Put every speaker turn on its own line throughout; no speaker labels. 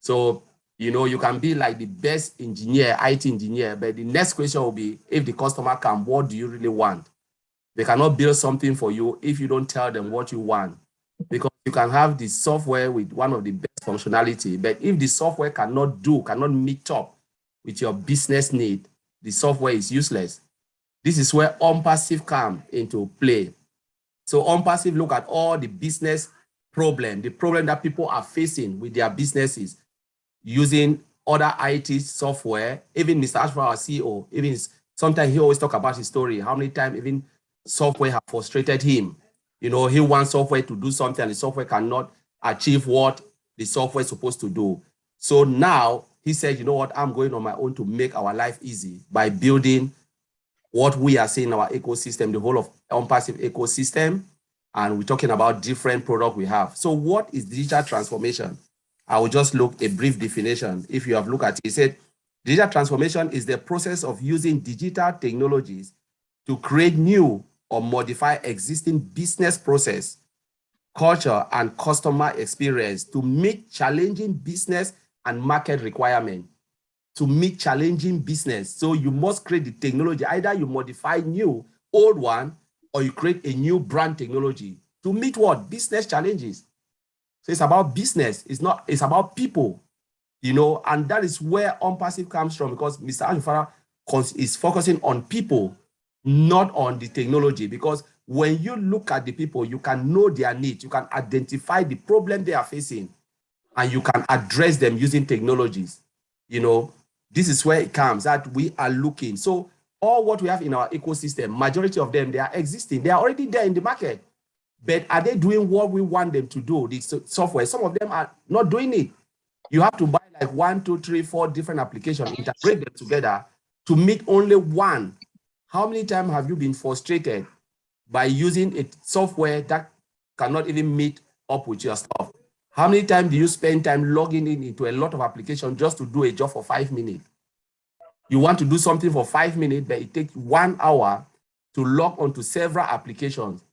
So, you can be like the best engineer, IT engineer, but the next question will be, if the customer comes, what do you really want? They cannot build something for you if you don't tell them what you want. Because you can have the software with one of the best functionality, but if the software cannot meet up with your business need, the software is useless. This is where OnPassive comes into play. So OnPassive look at all the business the problem that people are facing with their businesses using other IT software. Even Mr. Ashford, our CEO, even sometimes he always talk about his story, how many times even software have frustrated him. He wants software to do something and the software cannot achieve what the software is supposed to do. So now he said, you know what, I'm going on my own to make our life easy by building what we are seeing in our ecosystem, the whole of OnPassive ecosystem. And we're talking about different products we have. So what is digital transformation? I will just look a brief definition. If you have looked at it, it said, digital transformation is the process of using digital technologies to create new or modify existing business process, culture, and customer experience to meet challenging business and market requirements. To meet challenging business. So you must create the technology. Either you modify new, old one, or you create a new brand technology to meet what? Business challenges. So it's about business. It's about people, and that is where OnPassive comes from, because Mr. Ashfara is focusing on people, not on the technology. Because when you look at the people, you can know their needs, you can identify the problem they are facing, and you can address them using technologies. This is where it comes that we are looking. So all what we have in our ecosystem, majority of them, they are existing. They are already there in the market. But are they doing what we want them to do? The software, some of them are not doing it. You have to buy like 1, 2, 3, 4 different applications, integrate them together to meet only one. How many times have you been frustrated by using a software that cannot even meet up with your stuff? How many times do you spend time logging into a lot of applications just to do a job for 5 minutes? You want to do something for 5 minutes, but it takes 1 hour to log onto several applications.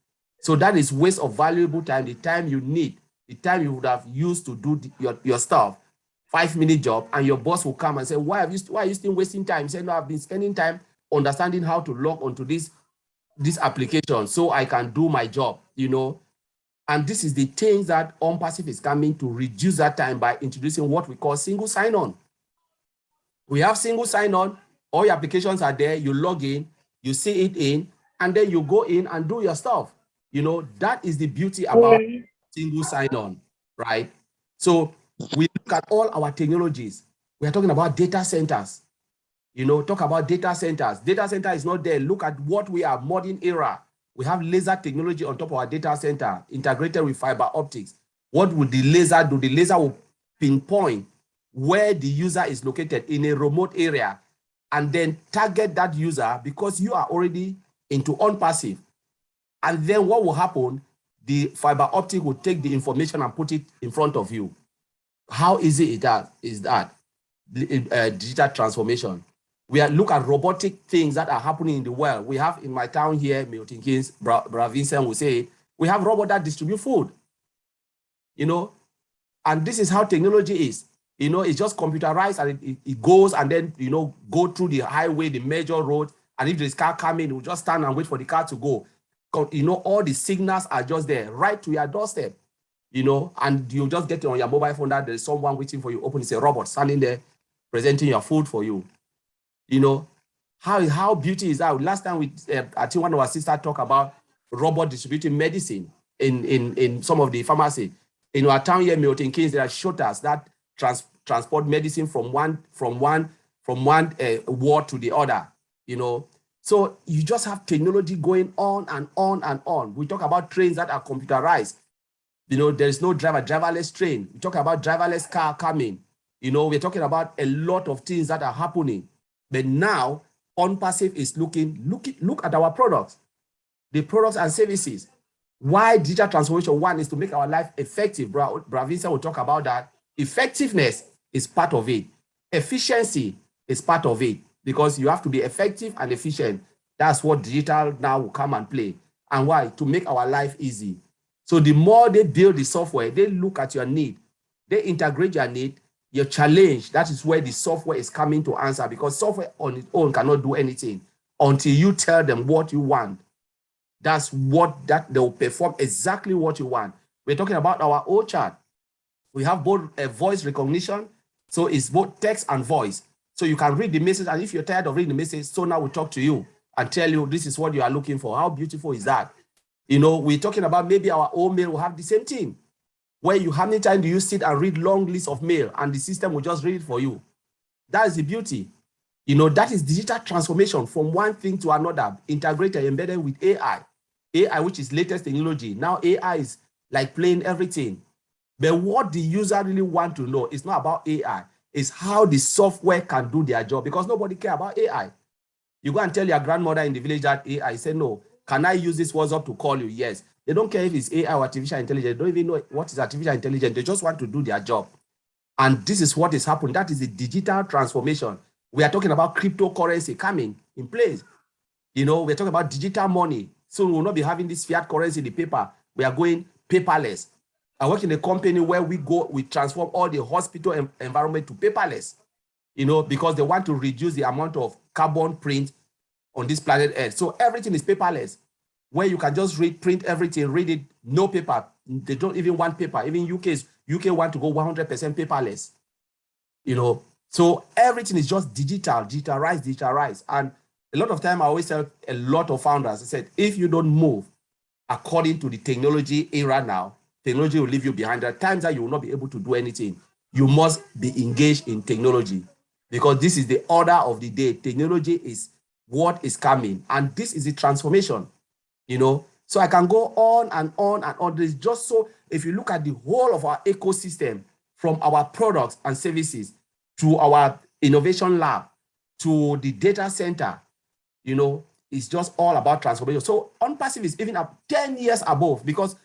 So that is waste of valuable time, the time you need, the time you would have used to do your stuff, 5-minute job, and your boss will come and say, why are you still wasting time? Say, no, I've been spending time understanding how to log onto this application so I can do my job, And this is the things that OnPassive is coming to reduce that time by introducing what we call single sign-on. We have single sign-on, all your applications are there, you log in, you see it in, and then you go in and do your stuff. That is the beauty about single sign-on, right? So we look at all our technologies. We are talking about data centers. Talk about data centers. Data center is not there. Look at what we are, modern era. We have laser technology on top of our data center, integrated with fiber optics. What would the laser do? The laser will pinpoint where the user is located in a remote area and then target that user because you are already into OnPassive. And then what will happen? The fiber optic will take the information and put it in front of you. How easy is that? Digital transformation. We look at robotic things that are happening in the world. We have in my town here, Milton Keynes, Bra Vincent will say it, we have robots that distribute food. And this is how technology is. It's just computerized and it goes and then, go through the highway, the major road. And if there's car coming, it will just stand and wait for the car to go. All the signals are just there, right to your doorstep, and you just get it on your mobile phone that there's someone waiting for you. Open, it's a robot standing there presenting your food for you. How beauty is that? Last time I think one of our sisters talked about robot distributing medicine in some of the pharmacy. In our town here, Milton Keynes, there are shutters that transport medicine from one ward to the other, So you just have technology going on and on and on. We talk about trains that are computerized. There is no driverless train. We talk about driverless car coming. We're talking about a lot of things that are happening. But now, OnPassive is look at our products, the products and services. Why digital transformation? One is to make our life effective. Bra Vincent will talk about that. Effectiveness is part of it. Efficiency is part of it because you have to be effective and efficient. That's what digital now will come and play. And why? To make our life easy. So the more they build the software, they look at your need, they integrate your need, your challenge, that is where the software is coming to answer, because software on its own cannot do anything until you tell them what you want. That's what they'll perform exactly what you want. We're talking about our O chart. We have both a voice recognition, so it's both text and voice. So you can read the message, and if you're tired of reading the message, so now we talk to you and tell you this is what you are looking for. How beautiful is that? You know, we're talking about maybe our own mail will have the same thing, where how many times do you sit and read long lists of mail and the system will just read it for you? That is the beauty. You know, that is digital transformation from one thing to another, integrated, embedded with AI. AI, which is latest technology. Now AI is like playing everything. But what the user really want to know is not about AI, it's how the software can do their job, because nobody cares about AI. You go and tell your grandmother in the village that AI, say, no, can I use this WhatsApp to call you? Yes. They don't care if it's AI or artificial intelligence. They don't even know what is artificial intelligence. They just want to do their job. And this is what is happening. That is the digital transformation. We are talking about cryptocurrency coming in place. You know, we're talking about digital money. So we will not be having this fiat currency, the paper. We are going paperless. I work in a company where we transform all the hospital environment to paperless, you know, because they want to reduce the amount of carbon print on this planet Earth. So everything is paperless, where you can just print everything, read it, no paper. They don't even want paper. Even UK want to go 100% paperless, you know. So everything is just digitalized. And a lot of time I always tell a lot of founders, I said, if you don't move according to the technology era now, technology will leave you behind. There are times that you will not be able to do anything. You must be engaged in technology, because this is the order of the day. Technology is what is coming, and this is the transformation, you know. So I can go on and on and on. There's just, so if you look at the whole of our ecosystem, from our products and services to our innovation lab to the data center, you know, it's just all about transformation. So OnPassive is even up 10 years above, because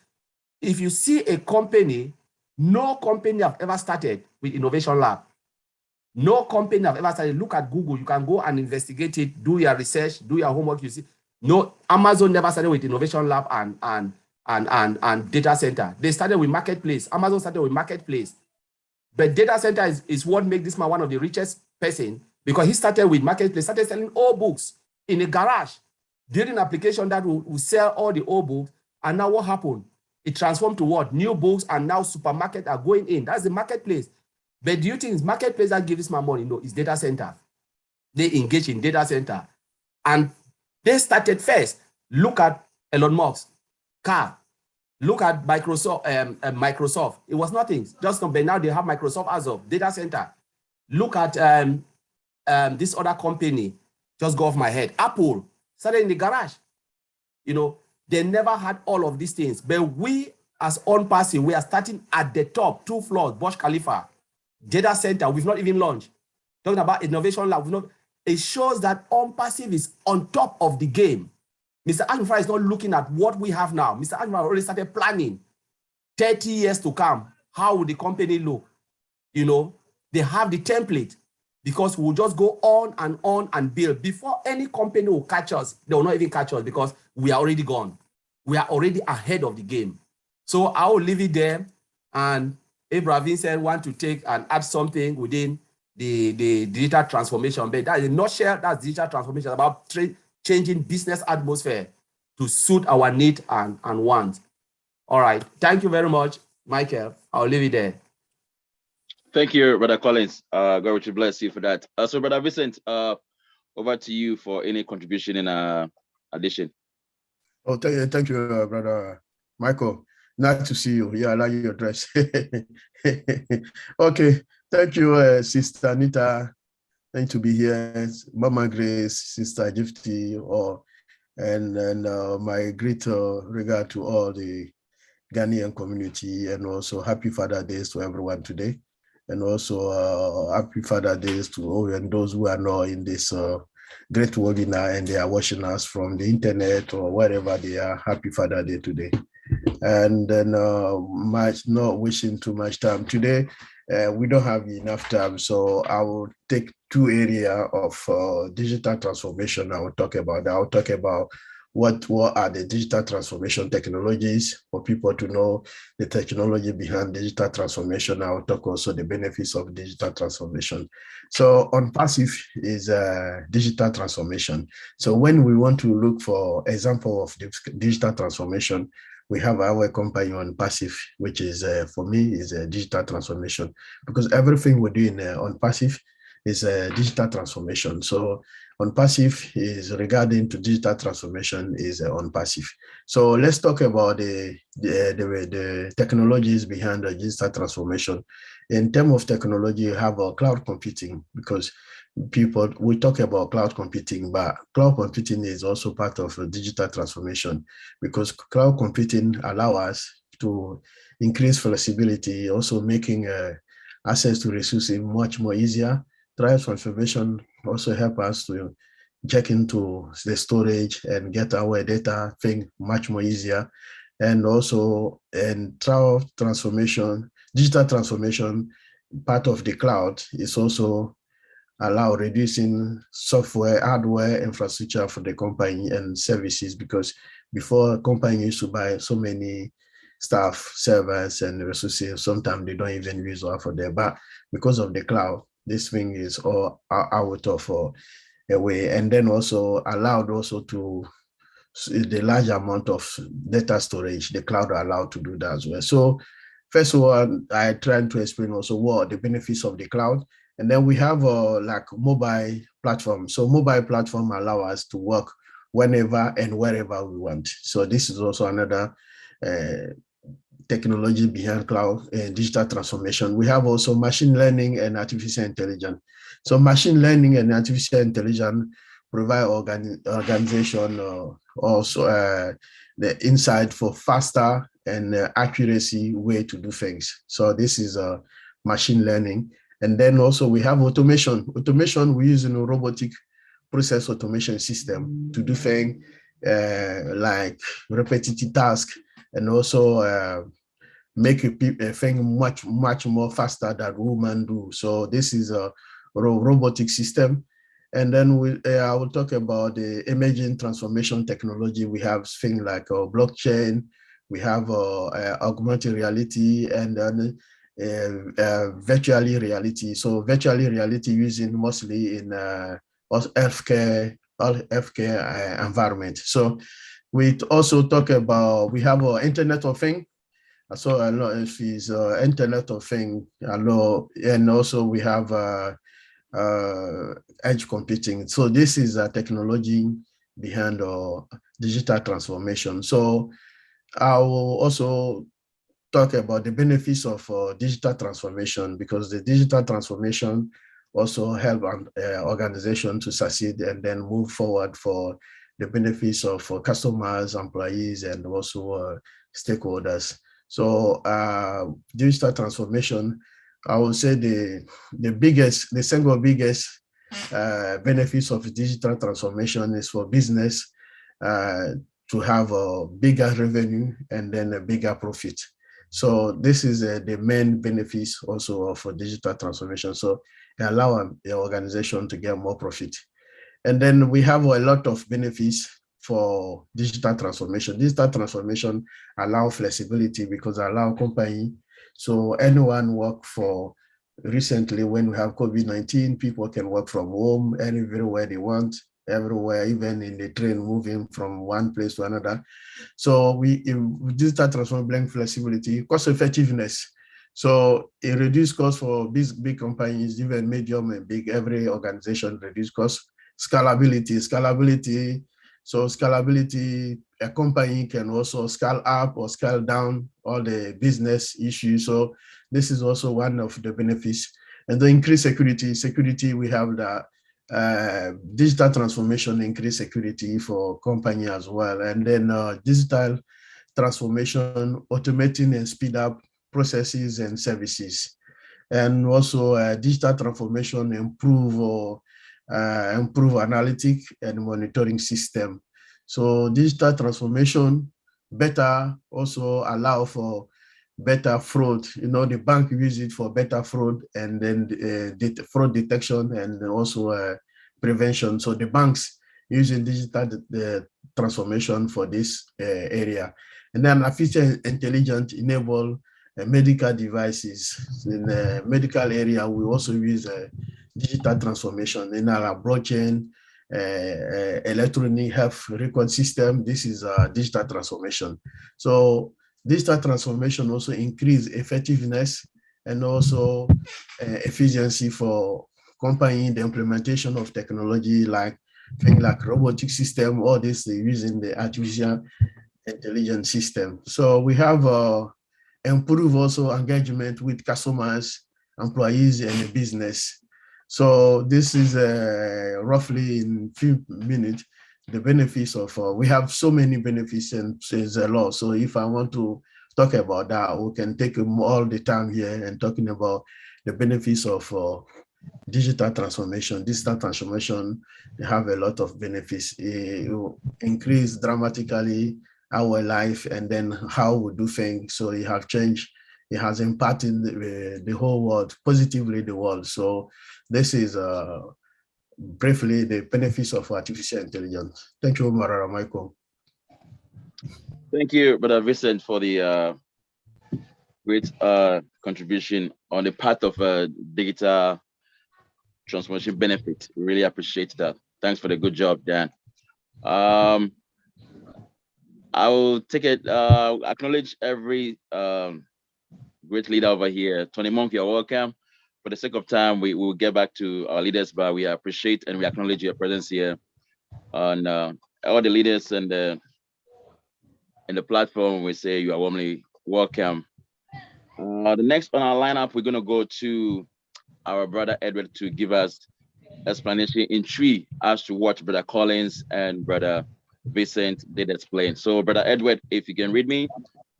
if you see a company, no company have ever started with innovation lab. No company have ever started. Look at Google. You can go and investigate it, do your research, do your homework. You see, no, Amazon never started with innovation lab and data center. They started with marketplace. Amazon started with marketplace. But data center is what makes this man one of the richest person, because he started with marketplace, started selling old books in a garage, building an application that will sell all the old books. And now what happened? It transformed to what? New books, and now supermarkets are going in. That's the marketplace. But do you think it's marketplace that gives this man money? No, it's data center. They engage in data center. And they started first. Look at Elon Musk car. Look at Microsoft. Microsoft. It was nothing. Just but now they have Microsoft as of data center. Look at this other company. Just go off my head. Apple started in the garage. You know, they never had all of these things. But we, as OnPassive, we are starting at the top, 2 floors, Burj Khalifa, data center. We've not even launched. Talking about innovation lab. It shows that OnPassive is on top of the game. Mr. Ashmufra is not looking at what we have now. Mr. Ashmufra already started planning 30 years to come. How will the company look? You know, they have the template, because we'll just go on and build. Before any company will catch us, they will not even catch us, because we are already gone. We are already ahead of the game. So I will leave it there. And if Vincent want to take and add something within the digital transformation, but that is not share, that's digital transformation, about changing business atmosphere to suit our need and wants. All right. Thank you very much, Michael. I'll leave it there.
Thank you, Brother Collins. God richly bless you for that. So, Brother Vincent, over to you for any contribution in addition.
Oh, thank you, Brother Michael. Nice to see you. Yeah, I like your dress. Okay, thank you, Sister Anita. Thank to be here, Mama Grace, Sister Gifty, and my great regard to all the Ghanaian community, and also happy Father Days to everyone today. And also happy Father Days to all and those who are not in this great webinar and they are watching us from the internet or wherever they are. Happy Father Day today. And then not wishing too much time today. We don't have enough time, so I will take 2 areas of digital transformation I will talk about. I will talk about what are the digital transformation technologies for people to know the technology behind digital transformation. I'll talk also the benefits of digital transformation. So OnPassive is digital transformation. So when we want to look for example of digital transformation, we have our company OnPassive, which is for me is a digital transformation, because everything we do in OnPassive is a digital transformation. So OnPassive is regarding to digital transformation is OnPassive. So let's talk about the technologies behind the digital transformation. In terms of technology, you have cloud computing, because we talk about cloud computing, but cloud computing is also part of digital transformation, because cloud computing allows us to increase flexibility, also making access to resources much more easier. Drive transformation also help us to check into the storage and get our data thing much more easier. And also in cloud transformation, digital transformation, part of the cloud is also allow reducing software, hardware, infrastructure for the company and services, because before a company used to buy so many staff, servers, and resources, sometimes they don't even use all for them. But because of the cloud, this thing is all out of a way, and then also allowed also to the large amount of data storage, the cloud are allowed to do that as well. So first of all, I tried to explain also what the benefits of the cloud. And then we have like mobile platform. So mobile platform allow us to work whenever and wherever we want. So this is also another technology behind cloud and digital transformation. We have also machine learning and artificial intelligence. So machine learning and artificial intelligence provide organization also the insight for faster and accuracy way to do things. So this is machine learning. And then also we have automation. Automation, we use a robotic process automation system to do things like repetitive tasks, and also make a thing much more faster than women do. So this is a robotic system. And then I will talk about the emerging transformation technology. We have things like blockchain, we have augmented reality, and then virtual reality. So virtual reality using mostly in healthcare environment. So we also talk about, we have Internet of Things. So I know if it's Internet of Things, and also we have edge computing. So this is a technology behind digital transformation. So I will also talk about the benefits of digital transformation, because the digital transformation also help an organization to succeed and then move forward for the benefits of customers, employees, and also stakeholders. So digital transformation, I would say the single biggest benefits of digital transformation is for business to have a bigger revenue and then a bigger profit. So this is the main benefits also of digital transformation. So it allows the organization to get more profit. And then we have a lot of benefits for digital transformation. Digital transformation allow flexibility, because allow company, so anyone work for, recently when we have COVID-19, people can work from home anywhere they want, everywhere, even in the train moving from one place to another. So digital transformation bring flexibility, cost effectiveness. So it reduce cost for big companies, even medium and big, every organization reduce cost. Scalability. So scalability, a company can also scale up or scale down all the business issues. So this is also one of the benefits. And the increased security, we have the digital transformation, increase security for company as well. And then digital transformation, automating and speed up processes and services. And also digital transformation improve analytic and monitoring system. So digital transformation better also allow for better fraud. The bank use it for better fraud, and then fraud detection and also prevention. So the banks using digital transformation for this area. And then artificial intelligence enable medical devices. In the medical area, we also use digital transformation in our blockchain, electronic health record system. This is digital transformation. So digital transformation also increase effectiveness and also efficiency for accompanying the implementation of technology like things like robotic system. All this they using the artificial intelligence system. So we have improve also engagement with customers, employees, and the business. So this is roughly in few minutes the benefits of. We have so many benefits and it's a lot. So if I want to talk about that, we can take all the time here and talking about the benefits of digital transformation. Digital transformation, they have a lot of benefits. It will increase dramatically our life and then how we do things. So it have changed. It has impacted the whole world, positively the world. So this is briefly the benefits of artificial intelligence. Thank you, Marara Michael.
Thank you, Brother Vincent, for the great contribution on the part of digital transformation benefit. Really appreciate that. Thanks for the good job, Dan. I will take it, acknowledge every great leader over here. Tony Monk, you're welcome. For the sake of time, we will get back to our leaders, but we appreciate and we acknowledge your presence here. And all the leaders and the platform, we say you are warmly welcome. The next on our lineup, we're going to go to our brother Edward to give us explanation in three as to what Brother Collins and Brother Vincent did explain. So, Brother Edward, if you can read me,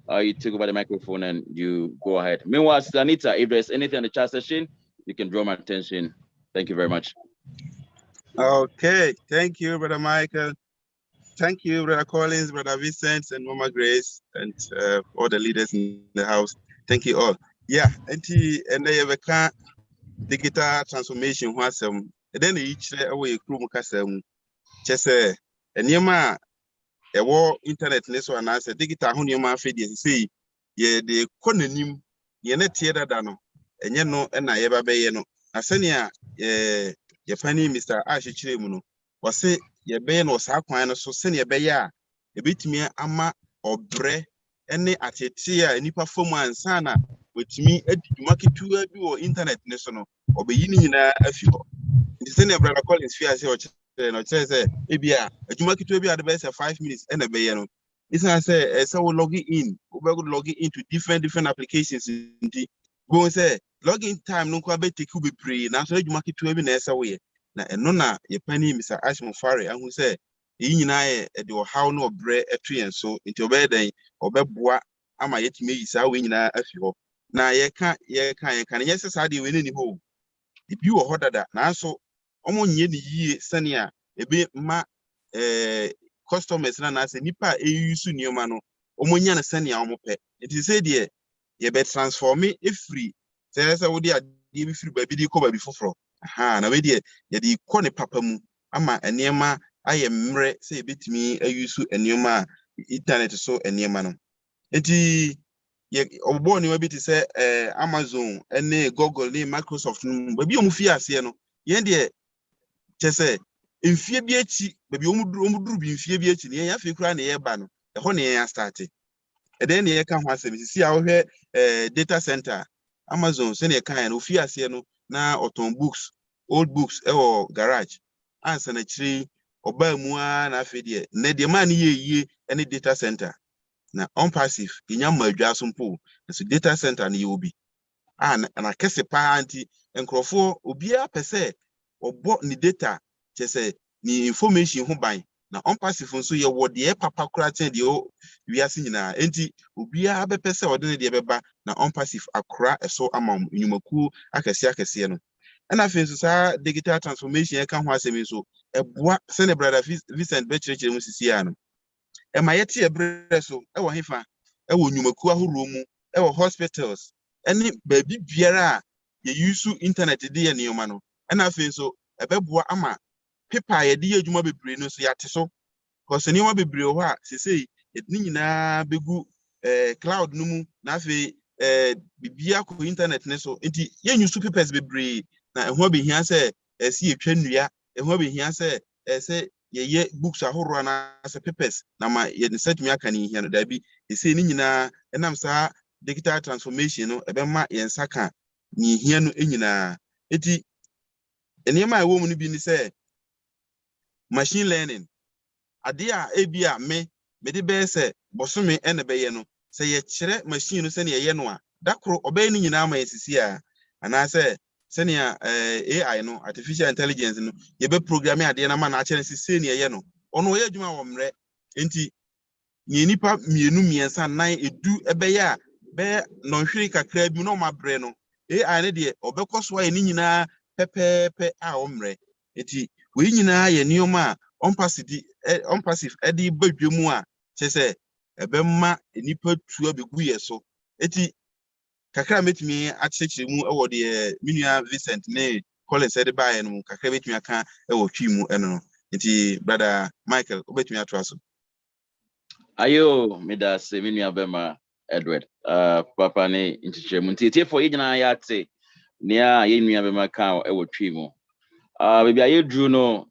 you take over the microphone and you go ahead. Meanwhile, Anita, if there's anything on the chat session, you can draw my attention. Thank you very much.
Okay, thank you, Brother Michael. Thank you, Brother Collins, Brother Vincent, and Mama Grace, and all the leaders in the house. Thank you all. Yeah, and they have a digital transformation. Then each away crew just and yama a war internet this one as a digital honeyma feed see ye the cononym ye net theater dano and ye no and I ever be no asenia ye funny Mr. Ashi Chiremuno was say ye be no sakwan so senior beya a bit me ama or bre any at a tia any performance sana with me at market to do internet national or be in a few. The senior Brother Collins fear say no say ebia adwuma kitu ebia the best 5 minutes and a be no it's not say so logging in we go logging into different applications go say login time no kwa be take you be pre na so adwuma kitu ebi na esa we na eno na ye pani Mr. Ashmo Fare ahu say yi nyina e de how no bre etuen so nti obe den obeboa ama yetime yi sa we nyina afi ho na ye ka na yes sa de we ni ho ibi wo hodada na so omo nye ni yie sania ebe ma customers na say nipa eyusu nioma no omo nya na sania omo pe it is say there ye be transform free say say wo dey ade bi free ba bi dey ko ba bi foforo na we dey ye dey ko ne papa mu ama eniema aye mre say ebetimi eyusu enioma internet so eniema no eti ye obo ni we bi say Amazon ene Google ne Microsoft no ba bi omo fi ase no ye dey chese mfie bi echi baby omuduru bi mfie bi echi ne ya fe kura na ye ba no e ho ne ya start e den ne ye ka ho asem sisi a wo hwe data center Amazon se ne kan no fi ase no na oton books old books e wo garage ansa na chiri oba mu a na afi de ne de ma ne ye any data center na OnPassive inya madwa so mpo so data center ne ye obi na kese pa anti enkrofo obi a pese obo ni data chese ni information ho ban na OnPassive nso ye wo de papa kura ten de o wiase nyina enti obi a be pese o de beba na OnPassive akura eso ama nyumaku akese no na afi nso sa digital transformation e ka ho asemi so eboa se ne brother Vincent be chirechire mu sisi ya no e ma yete ebre so e wo hefa e wo nyumaku ahoro mu e wo hospitals eni baby biara ye use internet de ye nioma no na afi nso ebeboa ama paper ye de adwuma bebre no so yate so Because anyone be brewa, say it nina begu cloud numu nafe bibia ko internet ne so enti ye use papers be bre na ehwo be hia se si etwa nnua ehwo be hia se se ye books ahoro na se papers na ma ye set me aka ni hia no da bi say ni nyina enam sa digital transformation no ebe ma ye nsaka ni hia no enyina enti enema ewo mu no bi ni se machine learning ade a ebia me de be se bosome ene be ye no se ye kire machine no se ne ye no a dakro obey ni nyina ma yesisi a ana se ne AI no artificial intelligence no ye be programme ade na ma na kire se ne ye no ono ye adwuma wo mre enti ni nipa mienu miensa nan edu ebe ya be no hwiri kakra bi no ma bre no AI ne de obekọso aye ni nyina pepepe a wo mre enti we nyina ye nioma OnPassive edi badwemu a chese ebe ma nipa tu abegu ye so eti kakra metimi akyekye mu ewo de minua Vincent ne Collins edi bae no kakra metimi aka ewo twi mu eno eti brother Michael obetimi atwa so
Ayo midas minua bema Edward papa ne nchiche mu ntie for yina ya te nia ye nua bema ka ewo twi mu baby aye drew no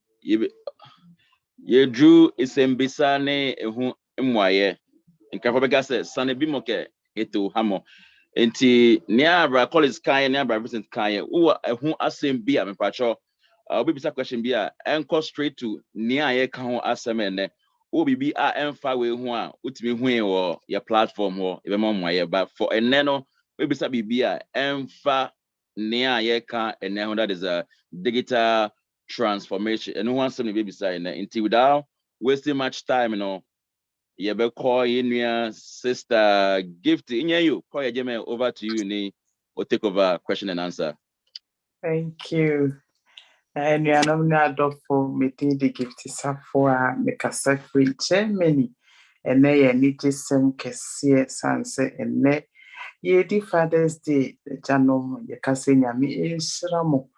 ye drew isembisa ne ehu mwaye nka for bega se sane bi moke eto hamo enti nia bra college kan nia bra Vincent kan wo ehu asem bi a mepacho obi bisa question bi a enko straight to nia ye kan ho asem ene wo bibi a emfa we hu a utimi hu wo your platform ho e be mo mwaye ba for ene no we bisa bibi a emfa nia ye kan ene ho that is a digital transformation and one something baby say na until without wasting much time, you know. You be call in your sister gift in you call your Jemma over to you ni or take over question and answer.
Thank you. And you are not for meeting the gift for make a free Germany. And they need some cassia sanse and ne ye di Father's Day, the channel, ye cassing yami is ramo.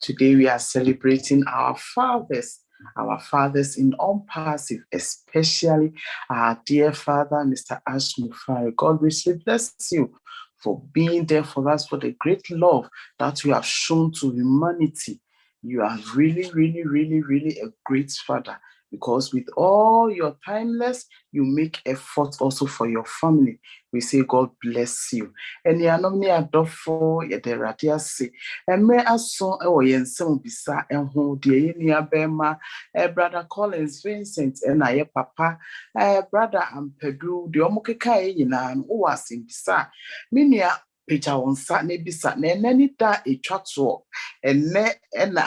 Today we are celebrating our fathers in OnPassive, especially our dear father, Mr. Ash Mufari. God richly bless you for being there for us, for the great love that you have shown to humanity. You are really, really, really, really a great father, because with all your timeless, you make effort also for your family. We say God bless you. And you are not near for the radiasi. And may us so yen some bisa and who dear near Bema, brother Collins Vincent, and I papa, brother and Pedro, the Omokai in an was in bisa. Minia Peter on Saturday bisa, and that a chat walk, and ne and a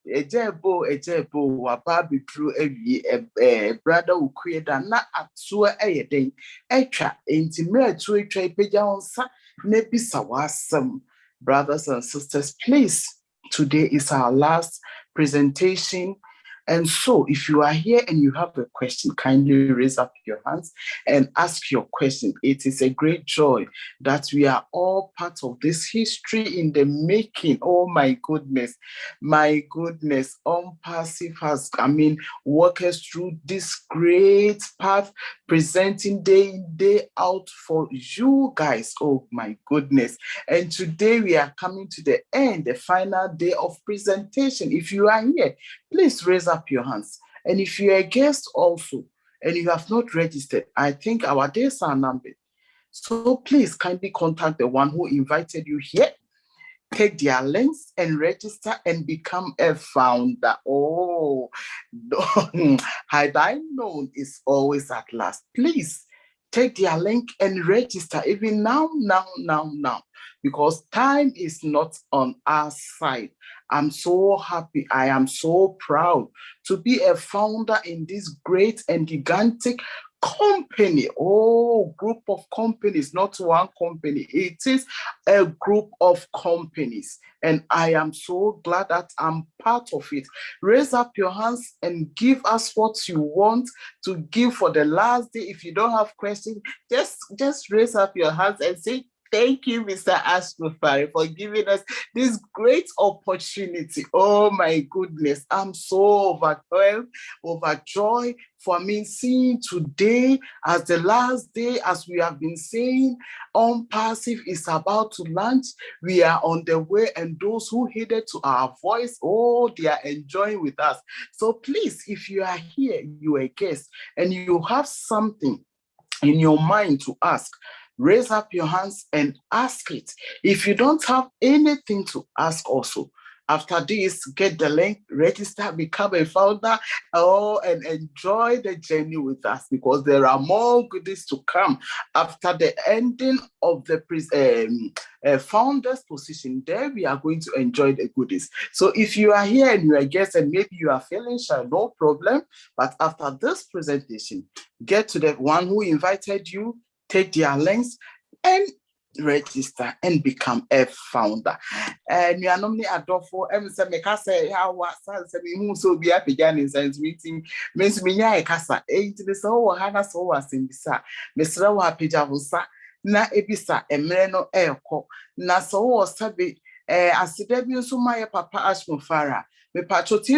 jebo, wababi drew a brother who created not at so a day. Echa intimate to a tray pejansa nebisa wasam. Brothers and sisters, please, today is our last presentation. And so if you are here and you have a question, kindly raise up your hands and ask your question. It is a great joy that we are all part of this history in the making. Oh my goodness. OnPassive has, walk us through this great path, presenting day in, day out for you guys. Oh my goodness. And today we are coming to the end, the final day of presentation. If you are here, please raise up your hands. And if you're a guest also, and you have not registered, I think our days are numbered. So please kindly contact the one who invited you here. Take their links and register and become a founder. Oh, had I known it's always at last. Please take their link and register even now, because time is not on our side. I'm so happy. I am so proud to be a founder in this great and gigantic company. Oh, group of companies, not one company. It is a group of companies. And I am so glad that I'm part of it. Raise up your hands and give us what you want to give for the last day. If you don't have questions, just raise up your hands and say, Thank you, Mr. Asmufari, for giving us this great opportunity. Oh my goodness, I'm so overjoyed for me seeing today as the last day, as we have been saying, OnPassive is about to launch. We are on the way, and those who heeded to our voice, oh, they are enjoying with us. So please, if you are here, you are a guest, and you have something in your mind to ask, raise up your hands and ask it. If you don't have anything to ask also, after this, get the link, register, become a founder, and enjoy the journey with us, because there are more goodies to come after the ending of the founder's position. There we are going to enjoy the goodies. So if you are here and you are a guest and maybe you are feeling shy, no problem. But after this presentation, get to the one who invited you, take their links and register and become a founder. And you are normally adorable. Say how so be a beginning science meeting. Miss Minya Casa, 8 the so Hana so was in Bisa, Mr. Wapijavusa, na ebisa emreno eko, na so was tabi. As the debut so my papa Ashmufara, me patro ti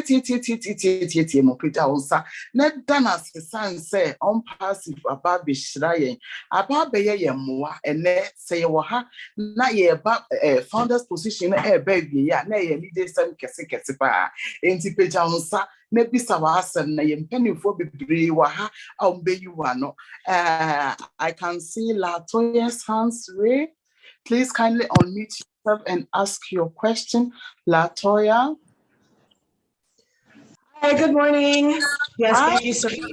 mo pita onsa. Net dana se san say OnPassive about be shrayen. About be ye moa and net say waha na ye ba founder's position baby ya na ye leader some kese pa. Enti pita onsa ne bisa wa asem na ye mpanimfo bebre waha be you no. I can see Latoya's hands raised. Please kindly unmute yourself and ask your question. Latoya.
Hi, good morning. Yes,
Hi.
thank you so much.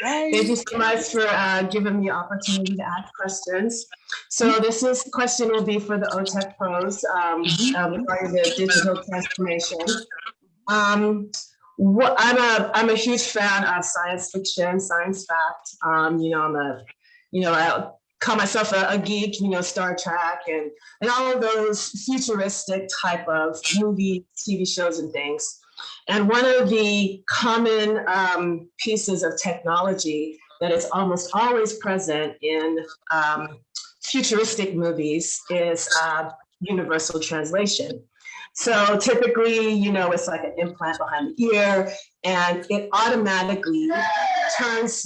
Thank you so much for giving me the opportunity to ask questions. So this question will be for the OTech pros regarding the digital transformation. I'm a huge fan of science fiction, science fact. I call myself a geek, Star Trek and all of those futuristic type of movies, TV shows and things. And one of the common pieces of technology that is almost always present in futuristic movies is universal translation. So typically, it's like an implant behind the ear, and it automatically turns,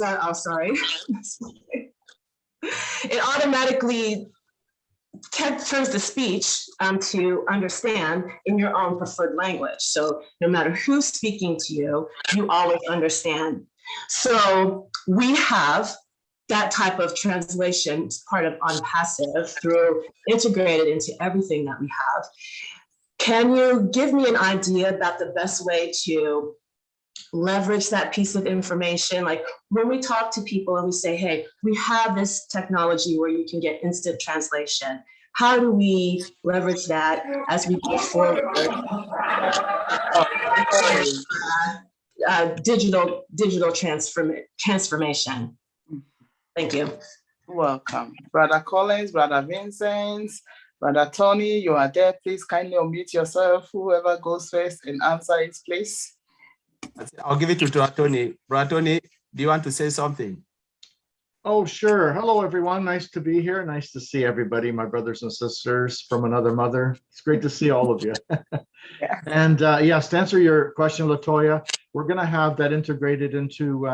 it automatically turns the speech to understand in your own preferred language. So no matter who's speaking to you, you always understand. So we have that type of translation as part of OnPassive integrated into everything that we have. Can you give me an idea about the best way to leverage that piece of information? Like when we talk to people and we say, hey, we have this technology where you can get instant translation. How do we leverage that as we go forward? Digital transformation. Thank you.
Welcome. Brother Collins, Brother Vincent, Brother Tony, you are there. Please kindly unmute yourself. Whoever goes first and answer it, please.
I'll give it to Brother Tony. Brother Tony, do you want to say something?
Oh, sure. Hello, everyone. Nice to be here. Nice to see everybody, my brothers and sisters from another mother. It's great to see all of you.
Yeah.
And yes, to answer your question, Latoya, we're going to have that integrated into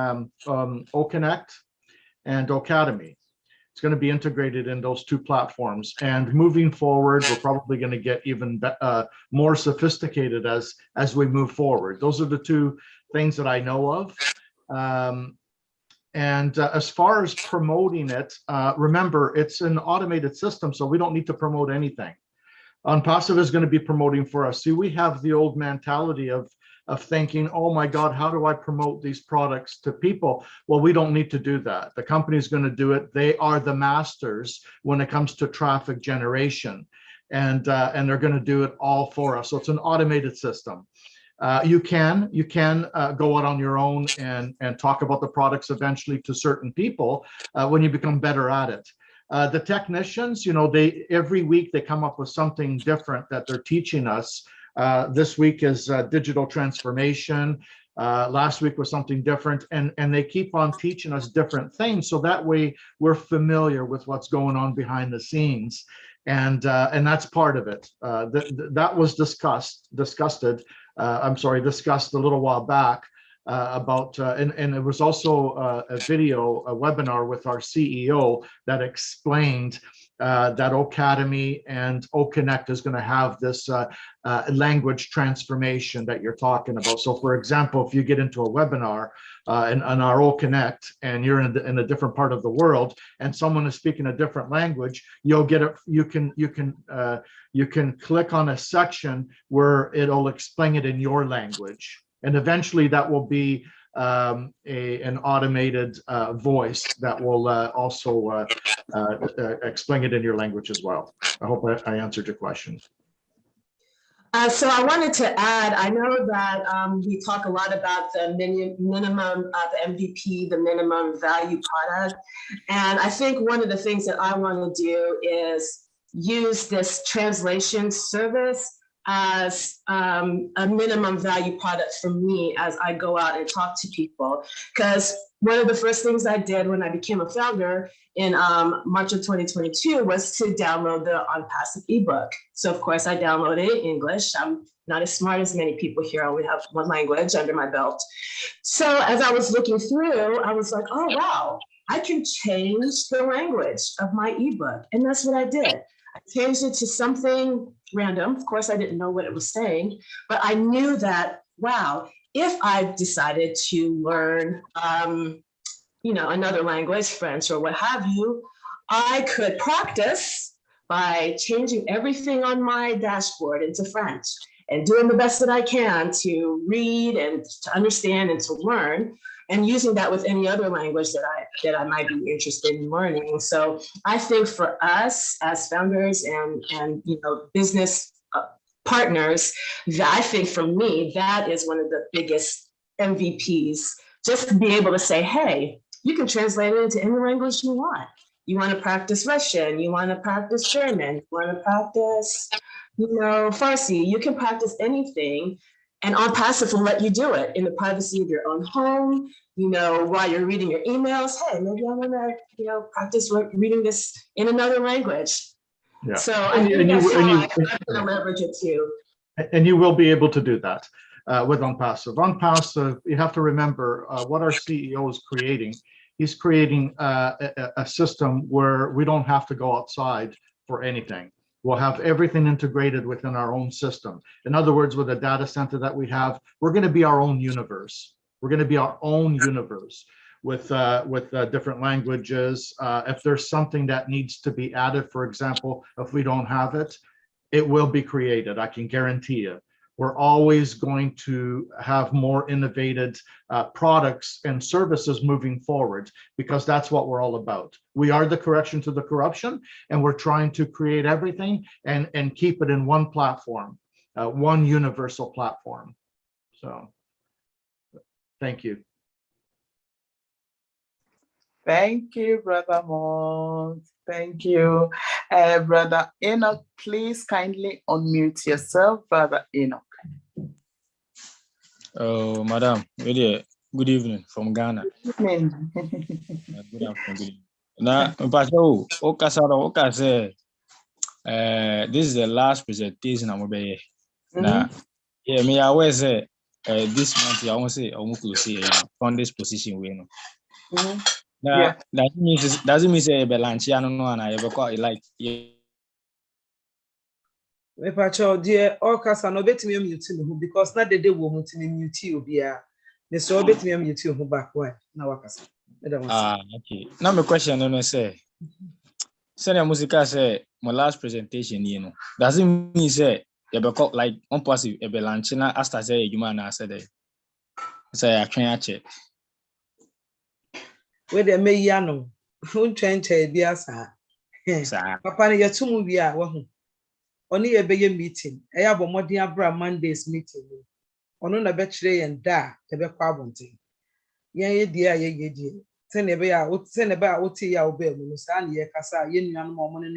OConnect and Ocademy. It's going to be integrated in those two platforms. And moving forward, we're probably going to get even more sophisticated as we move forward. Those are the two things that I know of. And as far as promoting it, remember, it's an automated system, so we don't need to promote anything. OnPassive is going to be promoting for us. See, we have the old mentality of thinking, oh my God, how do I promote these products to people? Well, we don't need to do that. The company is going to do it. They are the masters when it comes to traffic generation, and they're going to do it all for us. So it's an automated system. You can go out on your own and talk about the products eventually to certain people when you become better at it. The technicians, every week they come up with something different that they're teaching us. This week is digital transformation. Last week was something different, and they keep on teaching us different things, so that way we're familiar with what's going on behind the scenes, and that's part of it. That was discussed a little while back about, and it was also a webinar with our CEO that explained that Ocademy and OConnect is going to have this language transformation that you're talking about. So for example, if you get into a webinar in our OConnect and you're in a different part of the world and someone is speaking a different language, you'll get it. You can click on a section where it'll explain it in your language. And eventually that will be an automated voice that will also explain it in your language as well. I hope I answered your question.
So I wanted to add, I know that we talk a lot about the minimum, the MVP, the minimum value product. And I think one of the things that I want to do is use this translation service as a minimum value product for me as I go out and talk to people. Because one of the first things I did when I became a founder in March of 2022 was to download the OnPassive ebook. So of course I downloaded it in English. I'm not as smart as many people here. I only have one language under my belt. So as I was looking through, I was like, oh wow, I can change the language of my ebook. And that's what I did. I changed it to something random. Of course, I didn't know what it was saying, but I knew that, wow, if I decided to learn, another language, French or what have you, I could practice by changing everything on my dashboard into French and doing the best that I can to read and to understand and to learn, and using that with any other language that I might be interested in learning. So I think for us as founders and business partners, that I think for me, that is one of the biggest MVPs, just to be able to say, hey, you can translate it into any language you want. You want to practice Russian, you want to practice German, you want to practice, Farsi, you can practice anything. And OnPassive will let you do it in the privacy of your own home, while you're reading your emails. Hey, maybe I want to, practice reading this in another language. Yeah. So I think that's how I'm going to leverage it too.
And you will be able to do that with OnPassive. OnPassive, you have to remember what our CEO is creating. He's creating a system where we don't have to go outside for anything. We'll have everything integrated within our own system. In other words, with the data center that we have, we're going to be our own universe. We're going to be our own universe with different languages. If there's something that needs to be added, for example, if we don't have it, it will be created. I can guarantee you. We're always going to have more innovative products and services moving forward, because that's what we're all about. We are the correction to the corruption, and we're trying to create everything and keep it in one platform, one universal platform. So, thank you.
Thank you, Brother Mont. Thank you. Brother Enoch, please kindly unmute yourself, Brother Enoch.
Oh, Madam, really, good evening from Ghana.
Good evening.
Good afternoon. Now, this is the last presentation I'm going to be. Now, yeah, me, I always say this month, I won't say, I won't see on this position. We know. Now, doesn't mean say Belanchi, I don't know, and I ever call it like.
Dear, all cast are not betting me because not the day will mute you be a Mr. Betting me to back. Why now?
Okay. Now, my question, I say, Senior Musica say, my last presentation, doesn't mean say, you be called like OnPassive, a Belanchina, as I say, you man, I said, say, I can't check.
Where they may yano, who train to be as Papa, you're too movie. Only a big meeting. I have a more dear Monday's meeting. On a betray and da, a big quabonting. Yea, dear. Send about what tea I'll be, Musan, ye cassa, yen more money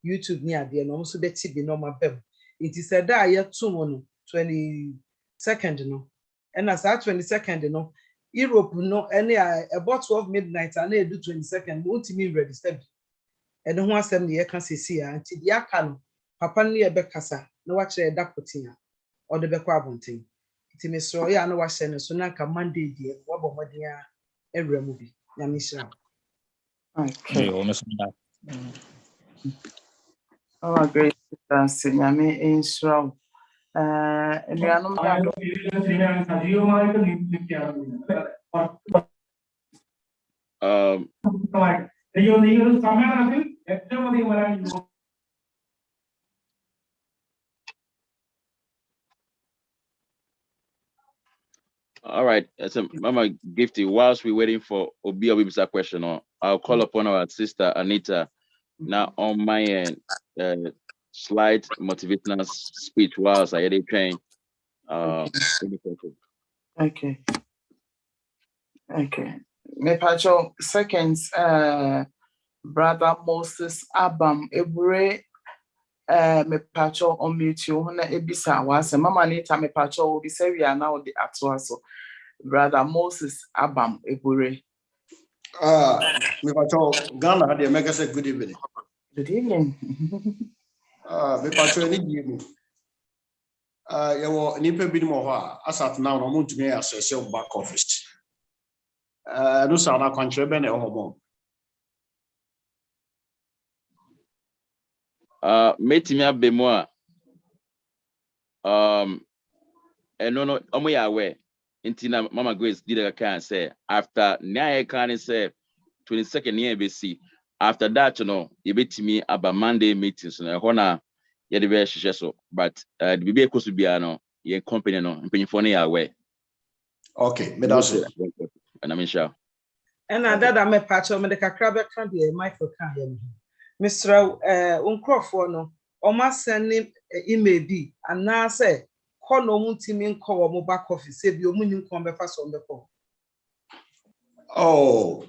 YouTube near the and also the tip in my bem. It is a day 22nd, no. And as at 22nd, you know, Europe, no, any about 12 midnight, and they do 22nd, won't mean register. And the one send the can see until the can papa near Becassa, no watch a dapotina or the Bequabonting. It may so ya no was sent so now can Monday, dear, what about dear every movie. Yamisha.
Okay.
Yeah, almost that.
Oh, great. Sinyame Inshaw. And we are not
All right. So, Mama Gifty, whilst we're waiting for Obi Obibisa question, I'll call upon our sister Anita. Now, on my end, slight motivational speech whilst I had a train.
Okay. Okay. Me pacho seconds, Brother Moses Abam Ebure, me pacho on mute you, Hona Ebisa was a Mama Nita me pacho will be say we are now the Atwaso. Brother Moses Abam Ebure.
Me pacho Ghana, they make us a good evening.
Good evening.
Me pacho any evening. You were nipa bi mo ho as at now no want to me access your back office. No sound na country be na ho mo.
Metimi abemo and no omo ya aware until Mama Grace did a can say after nya can say 22nd year BC after that you bet me about Monday meetings na ho na ye de be hihye so but the bibi ekosu bia no ye company no mpanyfo no ya aware.
Okay, me that's it.
And I'm sure.
And that me patch on the Kakrabe can be a micro can. Mr. Uncroft no, or must send him email be, and now say, call no muntimin call or back office, save your money come fast on the phone.
Oh,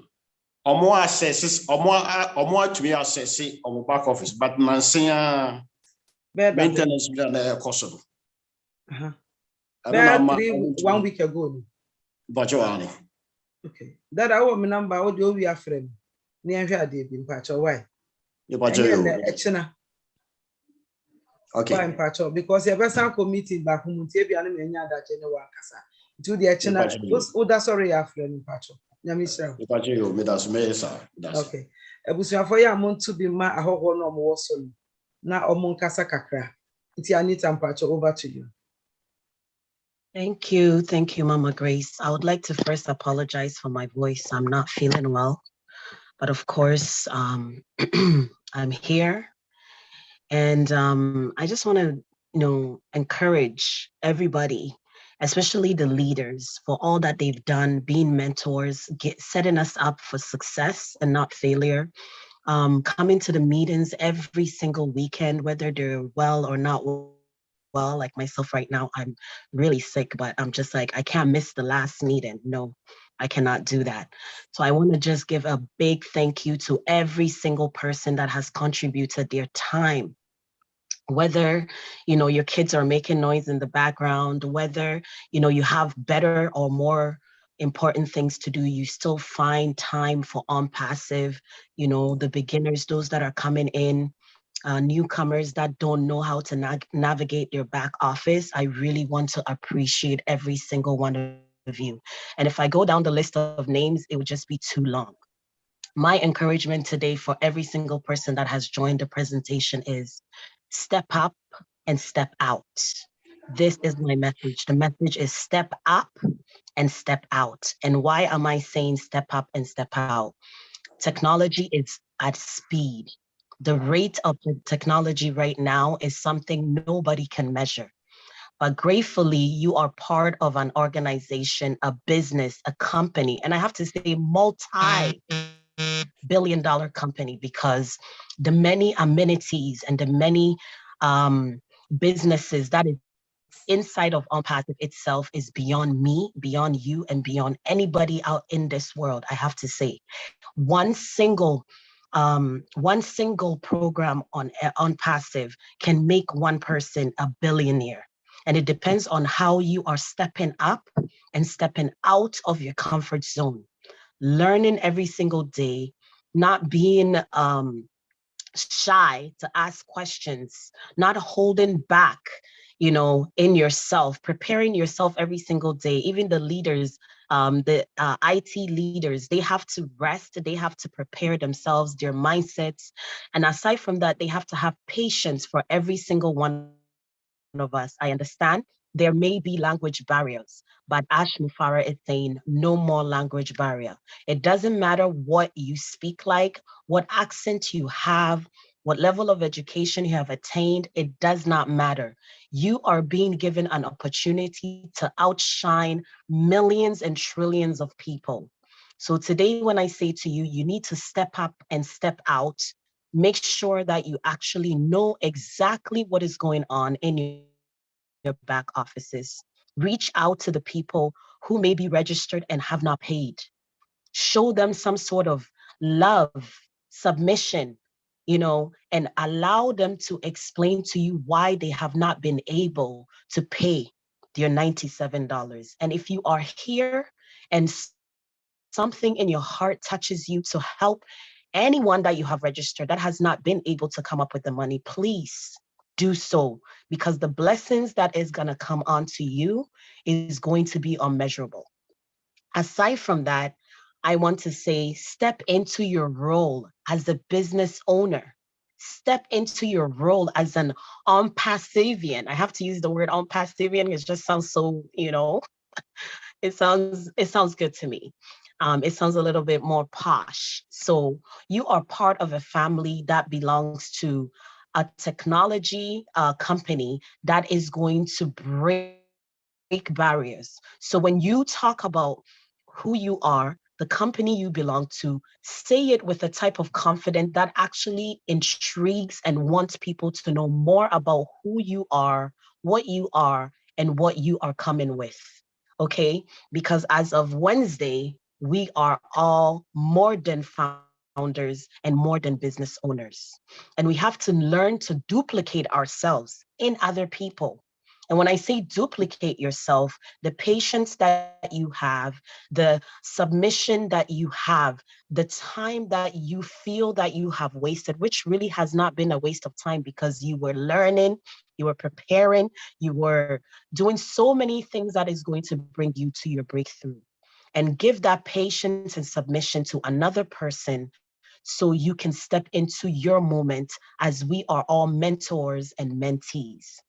or more accesses, or more to me access on back office, but Nancy maintenance than possible.
One week ago.
But Joanne.
Okay. That I want my number, what do we are friend? Near here, deep in patch or why? Okay. Why in patch because you have a meeting back home, Tabia and that general Kasa. Do the China, that's sorry, our friend in patch. Yamisha. Okay. A bushra for ya mont to be ma a whole no more son. Now, Omon Kasa Kakra. It's Anita and patch over to you.
Thank you. Thank you, Mama Grace. I would like to first apologize for my voice. I'm not feeling well, but of course, I'm here. And I just want to, encourage everybody, especially the leaders, for all that they've done, being mentors, setting us up for success and not failure. Coming to the meetings every single weekend, whether they're well or not well, like myself right now, I'm really sick, but I'm just like, I can't miss the last meeting. No, I cannot do that. So I want to just give a big thank you to every single person that has contributed their time. Whether, your kids are making noise in the background, whether, you have better or more important things to do, you still find time for OnPassive, the beginners, those that are coming in, newcomers that don't know how to navigate their back office. I really want to appreciate every single one of you. And if I go down the list of names, it would just be too long. My encouragement today for every single person that has joined the presentation is step up and step out. This is my message. The message is step up and step out. And why am I saying step up and step out? Technology is at speed. The rate of the technology right now is something nobody can measure. But gratefully, you are part of an organization, a business, a company, and I have to say multi-billion-dollar company, because the many amenities and the many businesses that is inside of OnPassive itself is beyond me, beyond you, and beyond anybody out in this world, I have to say. One single program on OnPassive can make one person a billionaire. And it depends on how you are stepping up and stepping out of your comfort zone, learning every single day, not being shy to ask questions, not holding back, in yourself, preparing yourself every single day. Even the leaders, the IT leaders, they have to rest, they have to prepare themselves, their mindsets. And aside from that, they have to have patience for every single one of us. I understand there may be language barriers, but Ash Mufara is saying no more language barrier. It doesn't matter what you speak like, what accent you have, what level of education you have attained, it does not matter. You are being given an opportunity to outshine millions and trillions of people. So today, when I say to you, you need to step up and step out, make sure that you actually know exactly what is going on in your back offices. Reach out to the people who may be registered and have not paid. Show them some sort of love, submission, and allow them to explain to you why they have not been able to pay their $97. And if you are here and something in your heart touches you to help anyone that you have registered that has not been able to come up with the money, please do so, because the blessings that is going to come onto you is going to be unmeasurable. Aside from that, I want to say, step into your role as a business owner. Step into your role as an OnPassivian. I have to use the word OnPassivian. It just sounds so, it sounds good to me. It sounds a little bit more posh. So you are part of a family that belongs to a technology company that is going to break barriers. So when you talk about who you are, the company you belong to, say it with a type of confidence that actually intrigues and wants people to know more about who you are, and what you are coming with. Okay? Because as of Wednesday, we are all more than founders and more than business owners. And we have to learn to duplicate ourselves in other people. And when I say duplicate yourself, the patience that you have, the submission that you have, the time that you feel that you have wasted, which really has not been a waste of time because you were learning, you were preparing, you were doing so many things that is going to bring you to your breakthrough. And give that patience and submission to another person so you can step into your moment, as we are all mentors and mentees.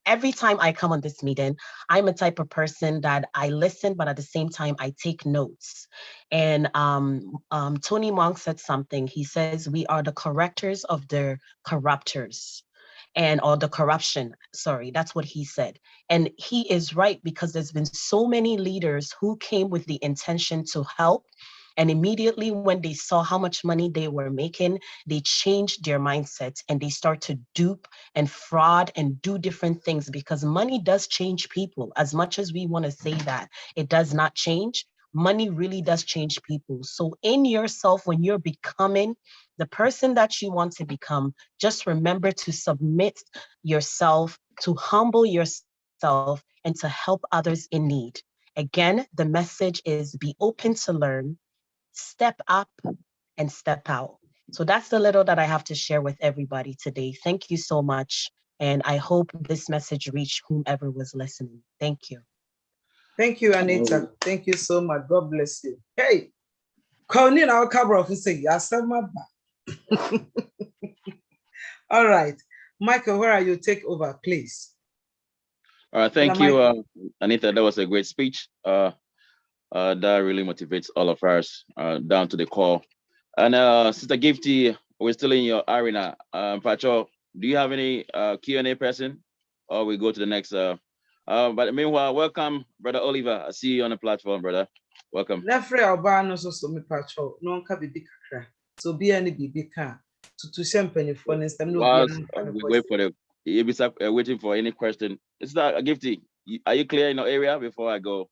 Every time I come on this meeting, I'm a type of person that I listen, but at the same time, I take notes. And Tony Monk said something. He says, we are the correctors of the corruptors. Or the corruption, sorry, that's what he said. And he is right, because there's been so many leaders who came with the intention to help. And immediately when they saw how much money they were making, they changed their mindset and they start to dupe and fraud and do different things, because money does change people. As much as we want to say that it does not change, money really does change people. So in yourself, when you're becoming the person that you want to become, just remember to submit yourself, to humble yourself, and to help others in need. Again, the message is be open to learn, step up, and step out. So that's the little that I have to share with everybody today. Thank you so much. And I hope this message reached whomever was listening. Thank you.
Thank you, Anita. Thank you so much. God bless you. Hey, Kony na cover of say All right. Michael, where are you? Take over, please.
All right, thank you, Anita. That was a great speech. That really motivates all of us down to the core. And Sister Gifty, we're still in your arena. Pacho, do you have any Q&A person, or we go to the next? But meanwhile, welcome, Brother Oliver. I see you on the platform, brother. Welcome.
Nefre Obano so me Pacho, no nka bibi kakra. So be any bibi ka to champagne for instance. No,
we wait for the waiting for any question. It's not Gifty. Are you clear in your area before I go?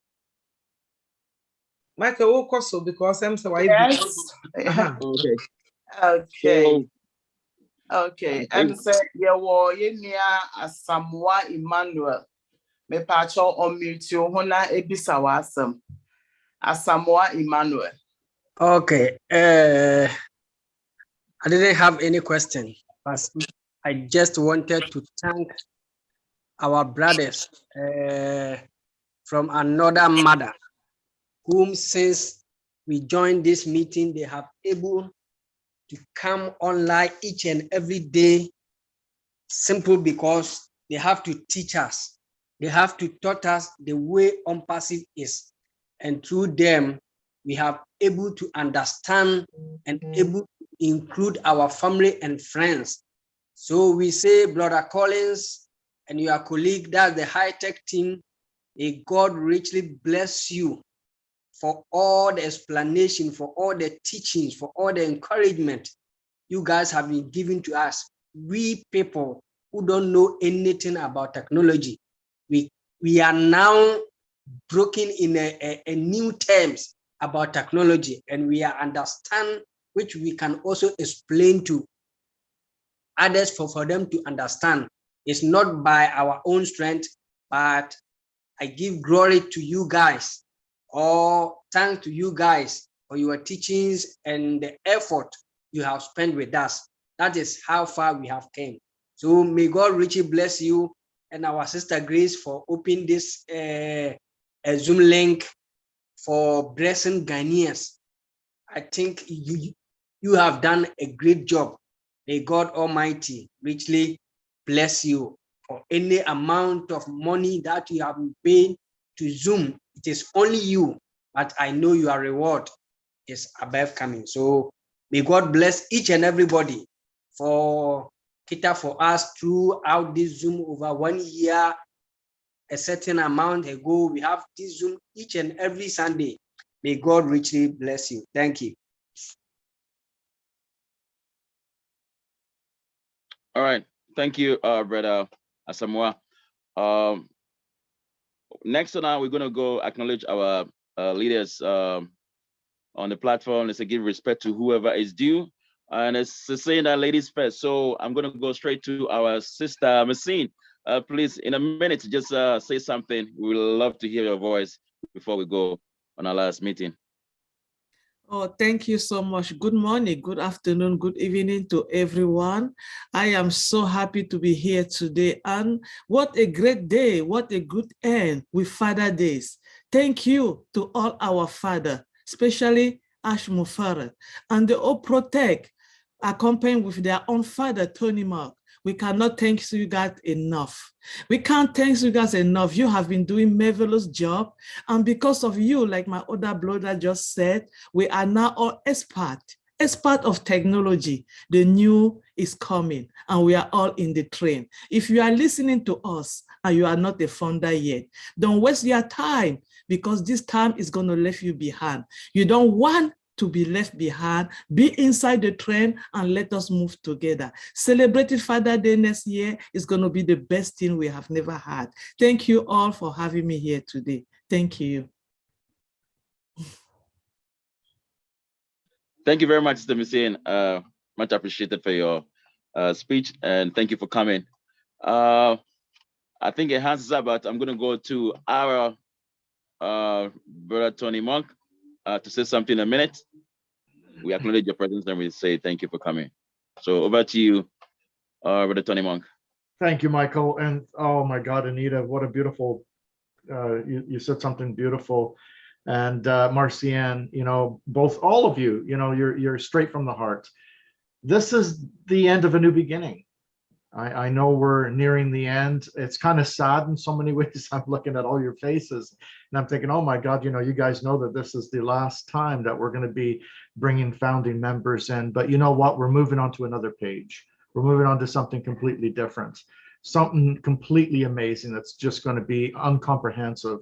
Michael, also because I'm so
yes.
Okay.
Okay.
So,
Okay, and say yeah, wo yenia Asamoah Emmanuel. Me pacho on mute you hona ebisa wasem. Asamoah Emmanuel.
Okay. I didn't have any question, but I just wanted to thank our brothers from another mother, whom since we joined this meeting, they have able to come online each and every day, simple because they have to teach us. They have to taught us the way OnPassive is. And through them, we have able to understand and able to include our family and friends. So we say, Brother Collins and your colleague, that's the high-tech team, may God richly bless you for all the explanation, for all the teachings, for all the encouragement you guys have been giving to us. We people who don't know anything about technology, we are now broken in a new terms about technology, and we are understand, which we can also explain to others for them to understand. It's not by our own strength, but I give glory to you guys, or thanks to you guys for your teachings and the effort you have spent with us. That is how far we have came. So may God richly bless you and our sister Grace for opening this Zoom link for blessing Ghanaians. I think you have done a great job. May God Almighty richly bless you for any amount of money that you have paid to Zoom. It is only you, but I know your reward is above coming. So may God bless each and everybody for cater for us throughout this Zoom over 1 year. A certain amount ago, we have this Zoom each and every Sunday. May God richly bless you. Thank you.
All right. Thank you, Brother Asamoah. Next on, we're going to go acknowledge our leaders on the platform. Let's give respect to whoever is due. And it's saying that ladies first. So I'm going to go straight to our sister, Messine. Please, in a minute, just say something. We would love to hear your voice before we go on our last meeting.
Oh, thank you so much. Good morning, good afternoon, good evening to everyone. I am so happy to be here today. And what a great day, what a good end with Father Days. Thank you to all our father, especially Ash Mufara and the Oprotec, accompanied with their own father, Tony Mark. We cannot thank you guys enough. We can't thank you guys enough. You have been doing marvelous job. And because of you, like my other brother just said, we are now all expert of technology. The new is coming and we are all in the train. If you are listening to us and you are not a founder yet, don't waste your time because this time is going to leave you behind. You don't want to be left behind, be inside the train and let us move together. Celebrating Father Day next year is going to be the best thing we have never had. Thank you all for having me here today. Thank you.
Thank you very much, Mr. Messine. Much appreciated for your speech and thank you for coming. I think it hands up, but I'm going to go to our brother Tony Monk to say something in a minute. We acknowledge your presence and we say thank you for coming. So over to you, brother Tony Monk.
Thank you, Michael. And oh my God, Anita, what a beautiful, you said something beautiful. And Marcianne, you know, all of you, you know, you're straight from the heart. This is the end of a new beginning. I know we're nearing the end. It's kind of sad in so many ways. I'm looking at all your faces and I'm thinking, oh my God, you know, you guys know that this is the last time that we're going to be bringing founding members in. But you know what? We're moving on to another page. We're moving on to something completely different, something completely amazing that's just going to be incomprehensive.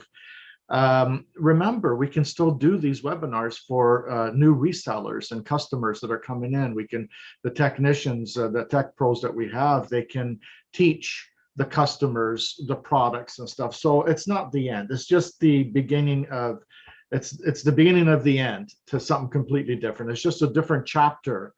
Remember, we can still do these webinars for new resellers and customers that are coming in. We can, the technicians, the tech pros that we have, they can teach the customers the products and stuff. So it's not the end. It's just the beginning of, it's the beginning of the end to something completely different. It's just a different chapter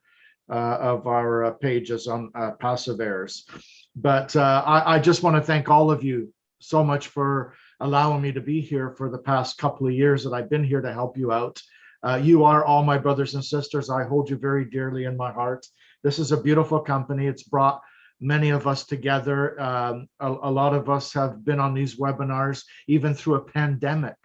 of our pages on Passive Heirs. But I just want to thank all of you so much for allowing me to be here for the past couple of years that I've been here to help you out. You are all my brothers and sisters. I hold you very dearly in my heart. This is a beautiful company. It's brought many of us together. A lot of us have been on these webinars, even through a pandemic,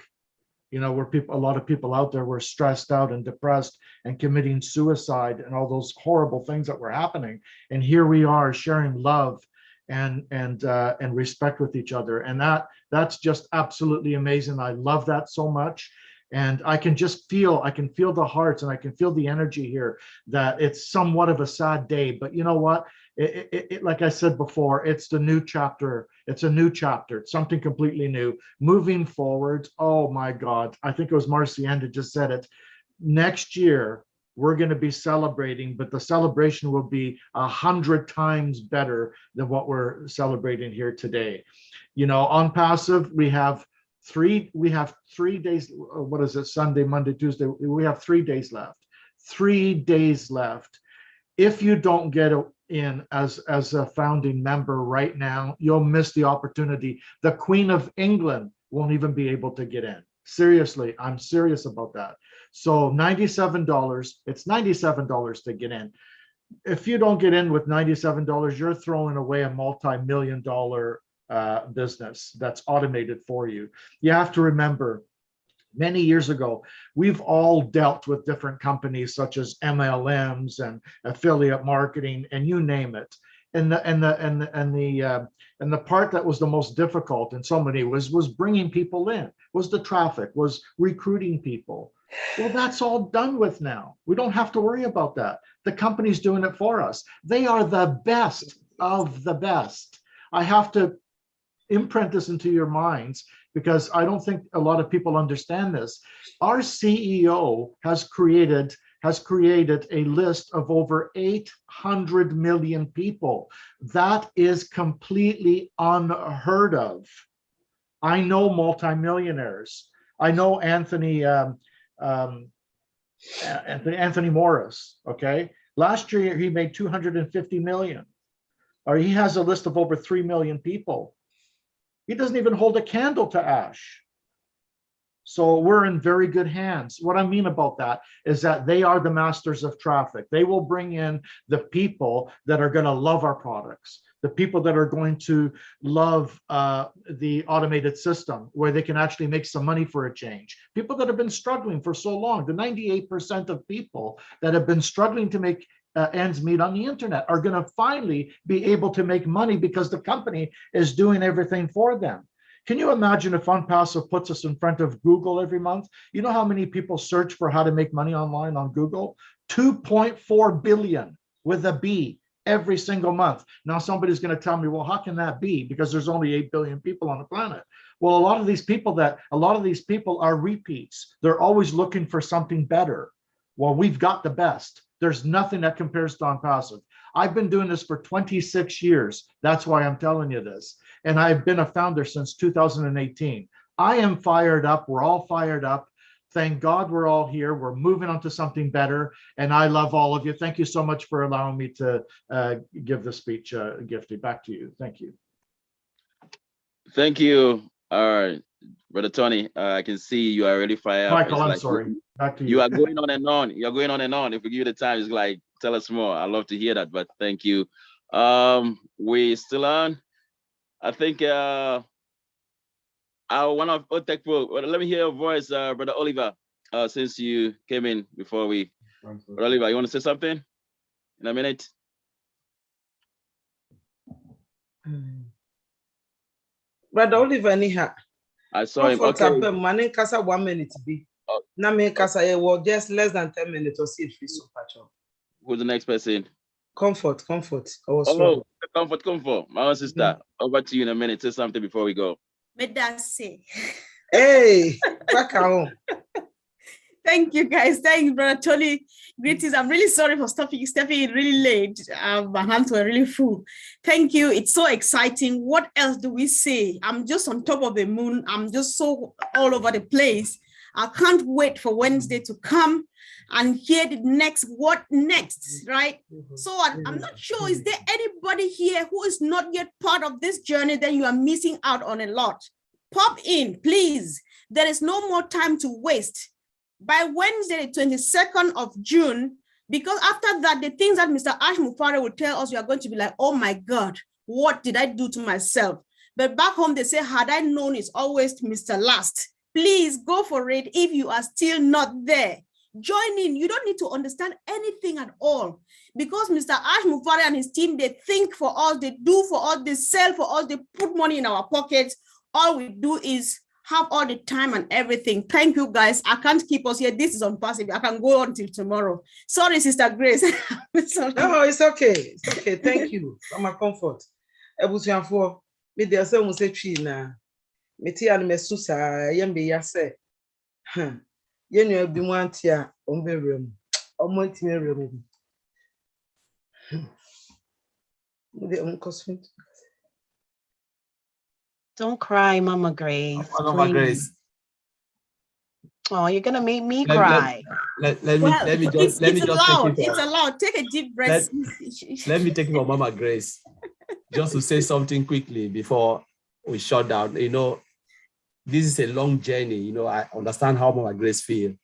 you know, where a lot of people out there were stressed out and depressed and committing suicide and all those horrible things that were happening. And here we are sharing love and respect with each other. And that's just absolutely amazing. I love that so much. And I can feel the hearts, and I can feel the energy here, that it's somewhat of a sad day, but you know what? It like I said before, it's the new chapter. It's a new chapter. It's something completely new. Moving forward, oh my God, I think it was Marcienne that just said it. Next year, we're going to be celebrating, but the celebration will be 100 times better than what we're celebrating here today. You know, OnPassive, we have 3 days. What is it? Sunday, Monday, Tuesday. We have 3 days left. 3 days left. If you don't get in as a founding member right now, you'll miss the opportunity. The Queen of England won't even be able to get in. Seriously, I'm serious about that. So $97, it's $97 to get in. If you don't get in with $97, you're throwing away a multi-million-dollar business that's automated for you. You have to remember, many years ago, we've all dealt with different companies such as MLMs and affiliate marketing, and you name it. And the part that was the most difficult in so many was bringing people in, was the traffic, was recruiting people. Well, that's all done with now. We don't have to worry about that. The company's doing it for us. They are the best of the best. I have to imprint this into your minds, because I don't think a lot of people understand this. Our CEO has created a list of over 800 million people. That is completely unheard of. I know multimillionaires. I know Anthony Morris, okay? Last year, he made 250 million. Or he has a list of over 3 million people. He doesn't even hold a candle to ash. So we're in very good hands. What I mean about that is that they are the masters of traffic. They will bring in the people that are going to love our products, the people that are going to love the automated system where they can actually make some money for a change. People that have been struggling for so long, the 98% of people that have been struggling to make ends meet on the internet are going to finally be able to make money because the company is doing everything for them. Can you imagine if OnPassive puts us in front of Google every month? You know how many people search for how to make money online on Google? 2.4 billion with a B every single month. Now somebody's going to tell me, well, how can that be? Because there's only 8 billion people on the planet. Well, a lot of these people are repeats. They're always looking for something better. Well, we've got the best. There's nothing that compares to OnPassive. I've been doing this for 26 years. That's why I'm telling you this. And I've been a founder since 2018. I am fired up. We're all fired up. Thank God we're all here. We're moving on to something better. And I love all of you. Thank you so much for allowing me to give the speech, Gifty. Back to you. Thank you.
Thank you. All right, Brother Tony, I can see you are really fired up.
Michael, I'm sorry. Back to you.
You are going on and on. You're going on and on. If we give you the time, it's like, tell us more. I'd love to hear that, but thank you. We still on. I think I want to tech pro. Let me hear your voice, Brother Oliver, since you came in before we. Brother Oliver, you want to say something in a minute?
Brother Oliver,
I saw him. Okay.
1 minute be. Now me kasa well just less than 10 minutes or see it free so patch.
Who's the next person?
Comfort.
Oh, comfort. My own sister. Over to you in a minute. Say something before we go.
Hey, back home.
Thank you, guys. Thank you, Brother Tony. Greetings. I'm really sorry for stepping in really late. My hands were really full. Thank you. It's so exciting. What else do we say? I'm just on top of the moon. I'm just so all over the place. I can't wait for Wednesday to come and hear the what next, right? So I'm not sure, is there anybody here who is not yet part of this journey? Then you are missing out on a lot. Pop in, please. There is no more time to waste. By Wednesday, the 22nd of June, because after that, the things that Mr. Ash Mufare will tell us, we are going to be like, oh my God, what did I do to myself? But back home, they say, had I known, it's always Mr. Last. Please go for it if you are still not there. Join in. You don't need to understand anything at all, because Mr. Ash Mufare and his team, they think for us, they do for us, they sell for us, they put money in our pockets. All we do is have all the time and everything. Thank you, guys. I can't keep us here. This is OnPassive. I can go on till tomorrow. Sorry, Sister Grace. Sorry.
No, it's okay. It's okay. Thank you for my comfort. Ebusuafo, me dey say mo say twi na. Me ti an me susa yembe ya say. Ye nu bi mo anti a ombewe mu. Omo ntime rewe mu. Mo dey on cosfin.
Don't cry, Mama Grace.
Mama Grace.
Oh, you're gonna make me cry.
Let me just
allowed. It's allowed. Take a deep breath.
Let me take it from Mama Grace, just to say something quickly before we shut down. You know, this is a long journey. You know, I understand how Mama Grace feels,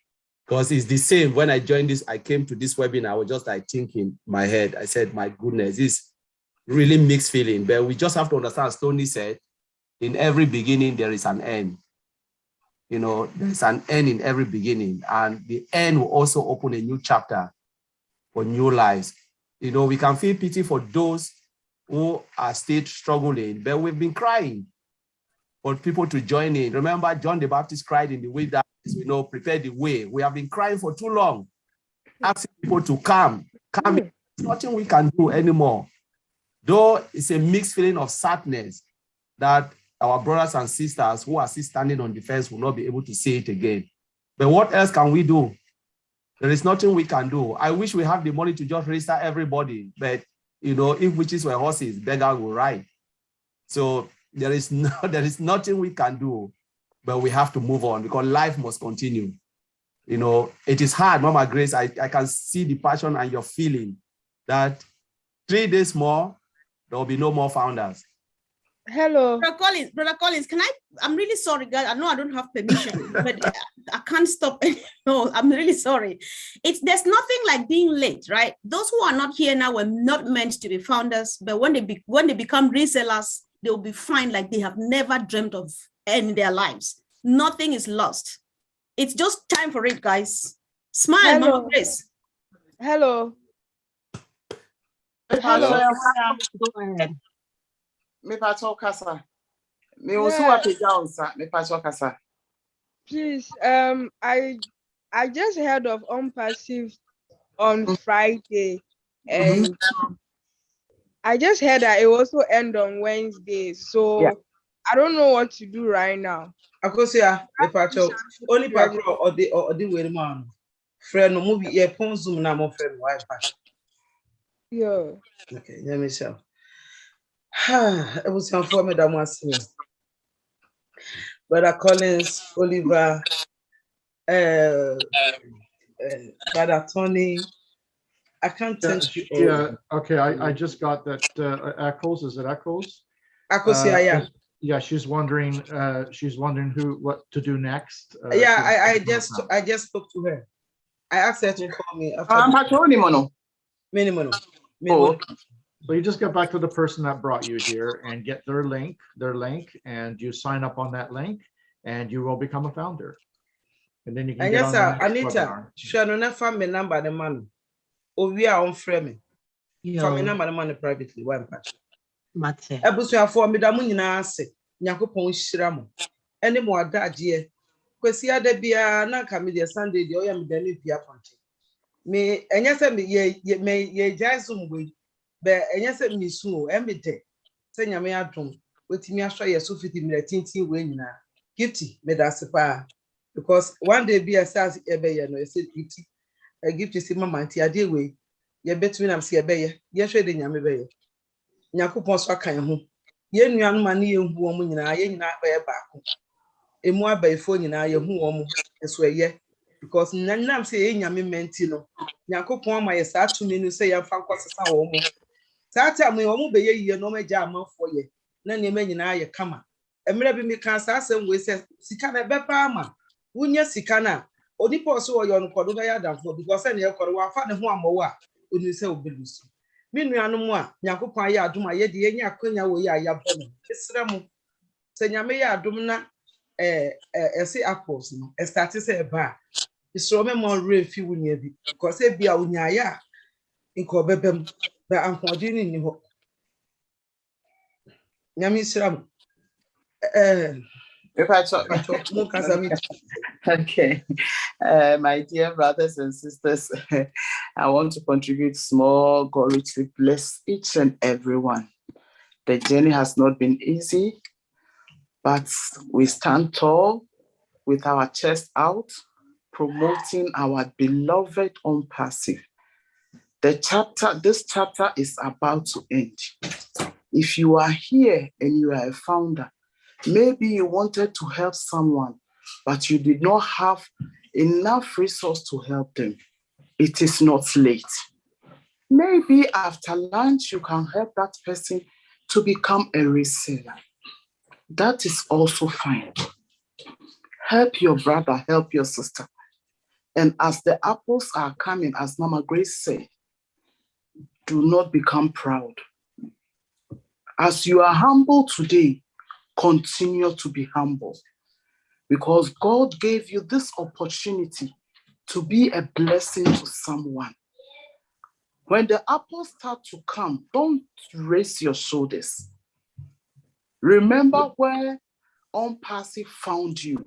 because it's the same. When I joined this, I came to this webinar, I was just like thinking in my head. I said, my goodness, this really mixed feeling. But we just have to understand, as Tony said, in every beginning, there is an end. You know, there's an end in every beginning, and the end will also open a new chapter for new lives. You know, we can feel pity for those who are still struggling, but we've been crying for people to join in. Remember, John the Baptist cried in the wilderness, you know, prepare the way. We have been crying for too long, asking people to come. There's nothing we can do anymore. Though it's a mixed feeling of sadness that our brothers and sisters who are still standing on the fence will not be able to see it again. But what else can we do? There is nothing we can do. I wish we have the money to just register everybody, but you know, if witches were horses, beggar will ride. So there is nothing we can do, but we have to move on, because life must continue. You know, it is hard, Mama Grace. I can see the passion and your feeling that 3 days more, there will be no more founders.
Hello. Brother Collins, I'm really sorry, guys. I know I don't have permission, but I can't stop. No, I'm really sorry. There's nothing like being late, right? Those who are not here now were not meant to be founders, but when they become resellers, they'll be fine like they have never dreamt of in their lives. Nothing is lost. It's just time for it, guys. Smile, Mama Grace.
Hello.
Hello. Go ahead.
Me pato kasa. Me also want to down, sir. Me pato kasa.
Please, I just heard of OnPassive on Friday, and I just heard that it also end on Wednesday. So I don't know what to do right now.
Akosia, me pato. Only pato or the way man. Friend, no movie. Yeah, pon Zoom na mo friend. Why pato?
Yeah.
Okay, let me show. It was for me that was Brother Collins, Oliver, Brother Tony. I can't thank you all.
Yeah, okay, I just got that Echoes. Is it Echoes?
Echoes, yeah.
Yeah, she's wondering what to do next.
I just spoke to her. I asked her to call me. Minimum.
So you just get back to the person that brought you here and get their link, and you sign up on that link, and you will become a founder. And then you can get on the next
Anita, share no family number the man. We are on frame. Family number the man privately. One patch.
Mate.
Ebusu for me da mu nyina ase. Nyakopon hyira mo. Ene mo adaje. Kwesi ada bia na ka me dey Sunday dey oyam dey ne bia ponte. Me enye se me ye jaisum we. But and said me so every day. Say nyame adom wetimi ahwa ye so fiti me tintin we nyina gifty me da sepa, because one day be as ebe ye no ye say gifty a gift is mama anti ade we ye betumi nam se ebe ye hwe de nyame be ye nyakopon so kan ho ye nuanu ma ne ye hu omo nyina ye nyina ba ye baako emu abaifo nyina ye hu omo eso ye because nanam say enyame menti no Nyankopon ama ye saa tumi no say ye fa nkosesa omo saa ta me omo be ye yie no magya amafo ye na ne ma nyina ye kama emre bi mi kan saa asem we say sika na beba ama wunya sika na onipa so wo yo no kodo ga ya danfo because na ye kodo wa fa ne ho amawo a oni say obelusu me nuanom a Nyankopon aye adom a ye de ye nya akonya wo ye ayabo no esra mu se nyame ye adom na ese apples no start say ba isro me mo refi wunya bi because e bia wunya ya nko bebem ba anhodi ni ho nyame isra mu
Okay, my dear brothers and sisters, I want to contribute small. God richly bless each and everyone. The journey has not been easy, but we stand tall with our chest out, promoting our beloved OnPassive. This chapter is about to end. If you are here and you are a founder, maybe you wanted to help someone, but you did not have enough resource to help them. It is not late. Maybe after lunch, you can help that person to become a reseller. That is also fine. Help your brother, help your sister. And as the apples are coming, as Mama Grace said, do not become proud. As you are humble today, continue to be humble. Because God gave you this opportunity to be a blessing to someone. When the apples start to come, don't raise your shoulders. Remember where OnPassive found you.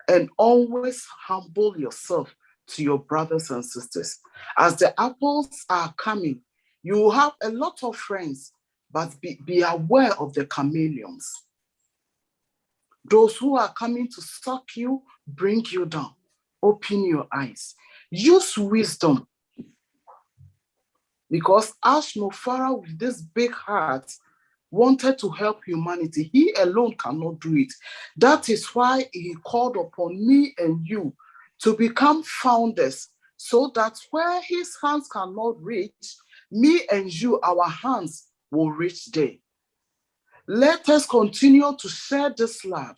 And always humble yourself to your brothers and sisters. As the apples are coming, you will have a lot of friends, but be aware of the chameleons. Those who are coming to suck you, bring you down. Open your eyes. Use wisdom. Because Ashmofara, with this big heart, wanted to help humanity. He alone cannot do it. That is why he called upon me and you to become founders, so that where his hands cannot reach, me and you, our hands will reach there. Let us continue to share this love.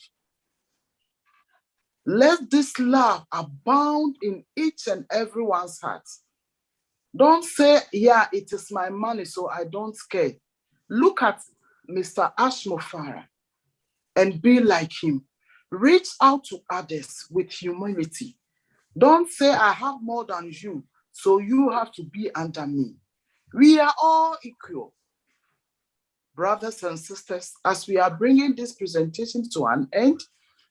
Let this love abound in each and everyone's heart. Don't say, yeah, it is my money, so I don't care. Look at Mr. Ashmofara and be like him. Reach out to others with humility. Don't say, I have more than you, so you have to be under me. We are all equal. Brothers and sisters, as we are bringing this presentation to an end,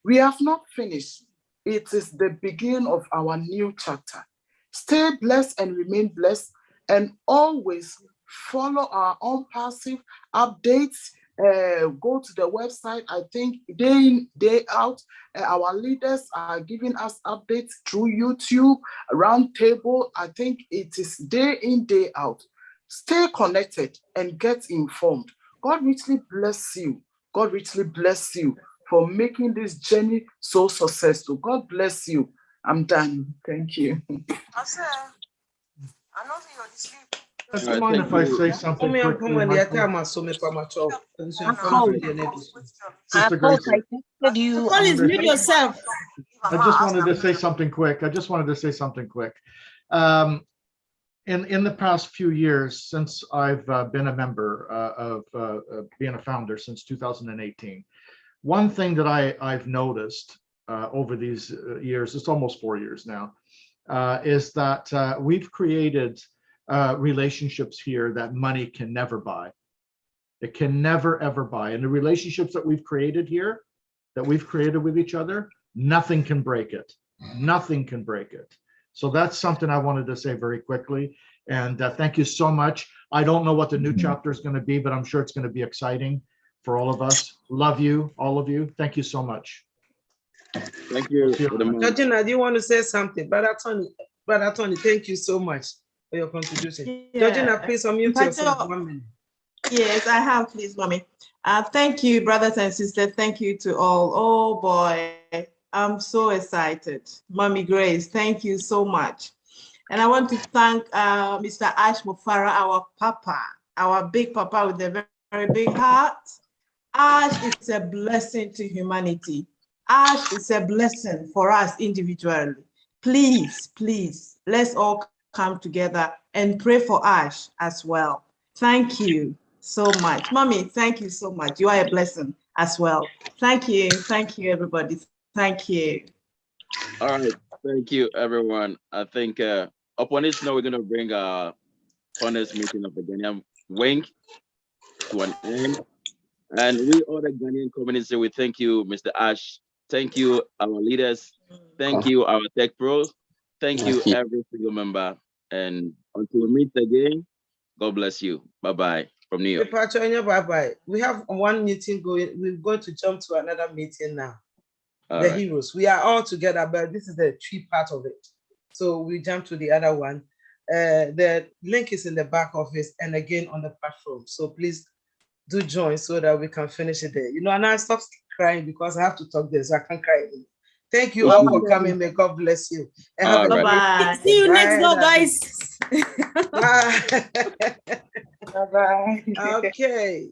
we have not finished. It is the beginning of our new chapter. Stay blessed and remain blessed, and always follow our OnPassive updates. Go to the website. I think day in, day out, our leaders are giving us updates through YouTube, Roundtable. I think it is day in, day out. Stay connected and get informed. God richly bless you. God richly bless you for making this journey so successful. God bless you. I'm done. Thank you.
Do you mind if I say something quickly? Sister Grace,
Collins, mute yourself.
I just wanted to say something quick. In the past few years, since I've been a member of being a founder since 2018, one thing that I've noticed over these years, it's almost 4 years now, is that we've created relationships here that money can never buy. It can never, ever buy. And the relationships that we've created here, that we've created with each other, nothing can break it. Nothing can break it. So that's something I wanted to say very quickly. And thank you so much. I don't know what the new chapter is going to be, but I'm sure it's going to be exciting for all of us. Love you, all of you. Thank you so much.
Thank you.
Georgina, do you want to say something? Brother Tony, thank you so much for your contribution. Yeah. Georgina, please unmute yourself 1 minute. Yes, I have, please, mommy. Thank you, brothers and sisters. Thank you to all. Oh boy, I'm so excited. Mommy Grace, thank you so much. And I want to thank Mr. Ash Mufara, our papa, our big papa with a very, very big heart. Ash is a blessing to humanity. Ash is a blessing for us individually. Please, please, let's all come together and pray for Ash as well. Thank you so much. Mommy, thank you so much. You are a blessing as well. Thank you, everybody. Thank you.
All right, thank you, everyone. I think upon this note, we're going to bring our honest meeting of the Ghanaian wing to an end. And we all the Ghanaian community, we thank you, Mr. Ash. Thank you, our leaders. Thank you, our tech pros. Thank you, every single member. And until we meet again, God bless you. Bye-bye from New York.
Bye-bye. We have one meeting going. We're going to jump to another meeting now. The heroes. We are all together, but this is the tree part of it. So we jump to the other one. The link is in the back office and again on the platform. So please do join so that we can finish it there. You know, and I stop crying because I have to talk this. So I can't cry anymore. Thank you all for coming. May God bless you. And have a great
Bye. See you next door, guys.
Bye. Bye-bye. Okay.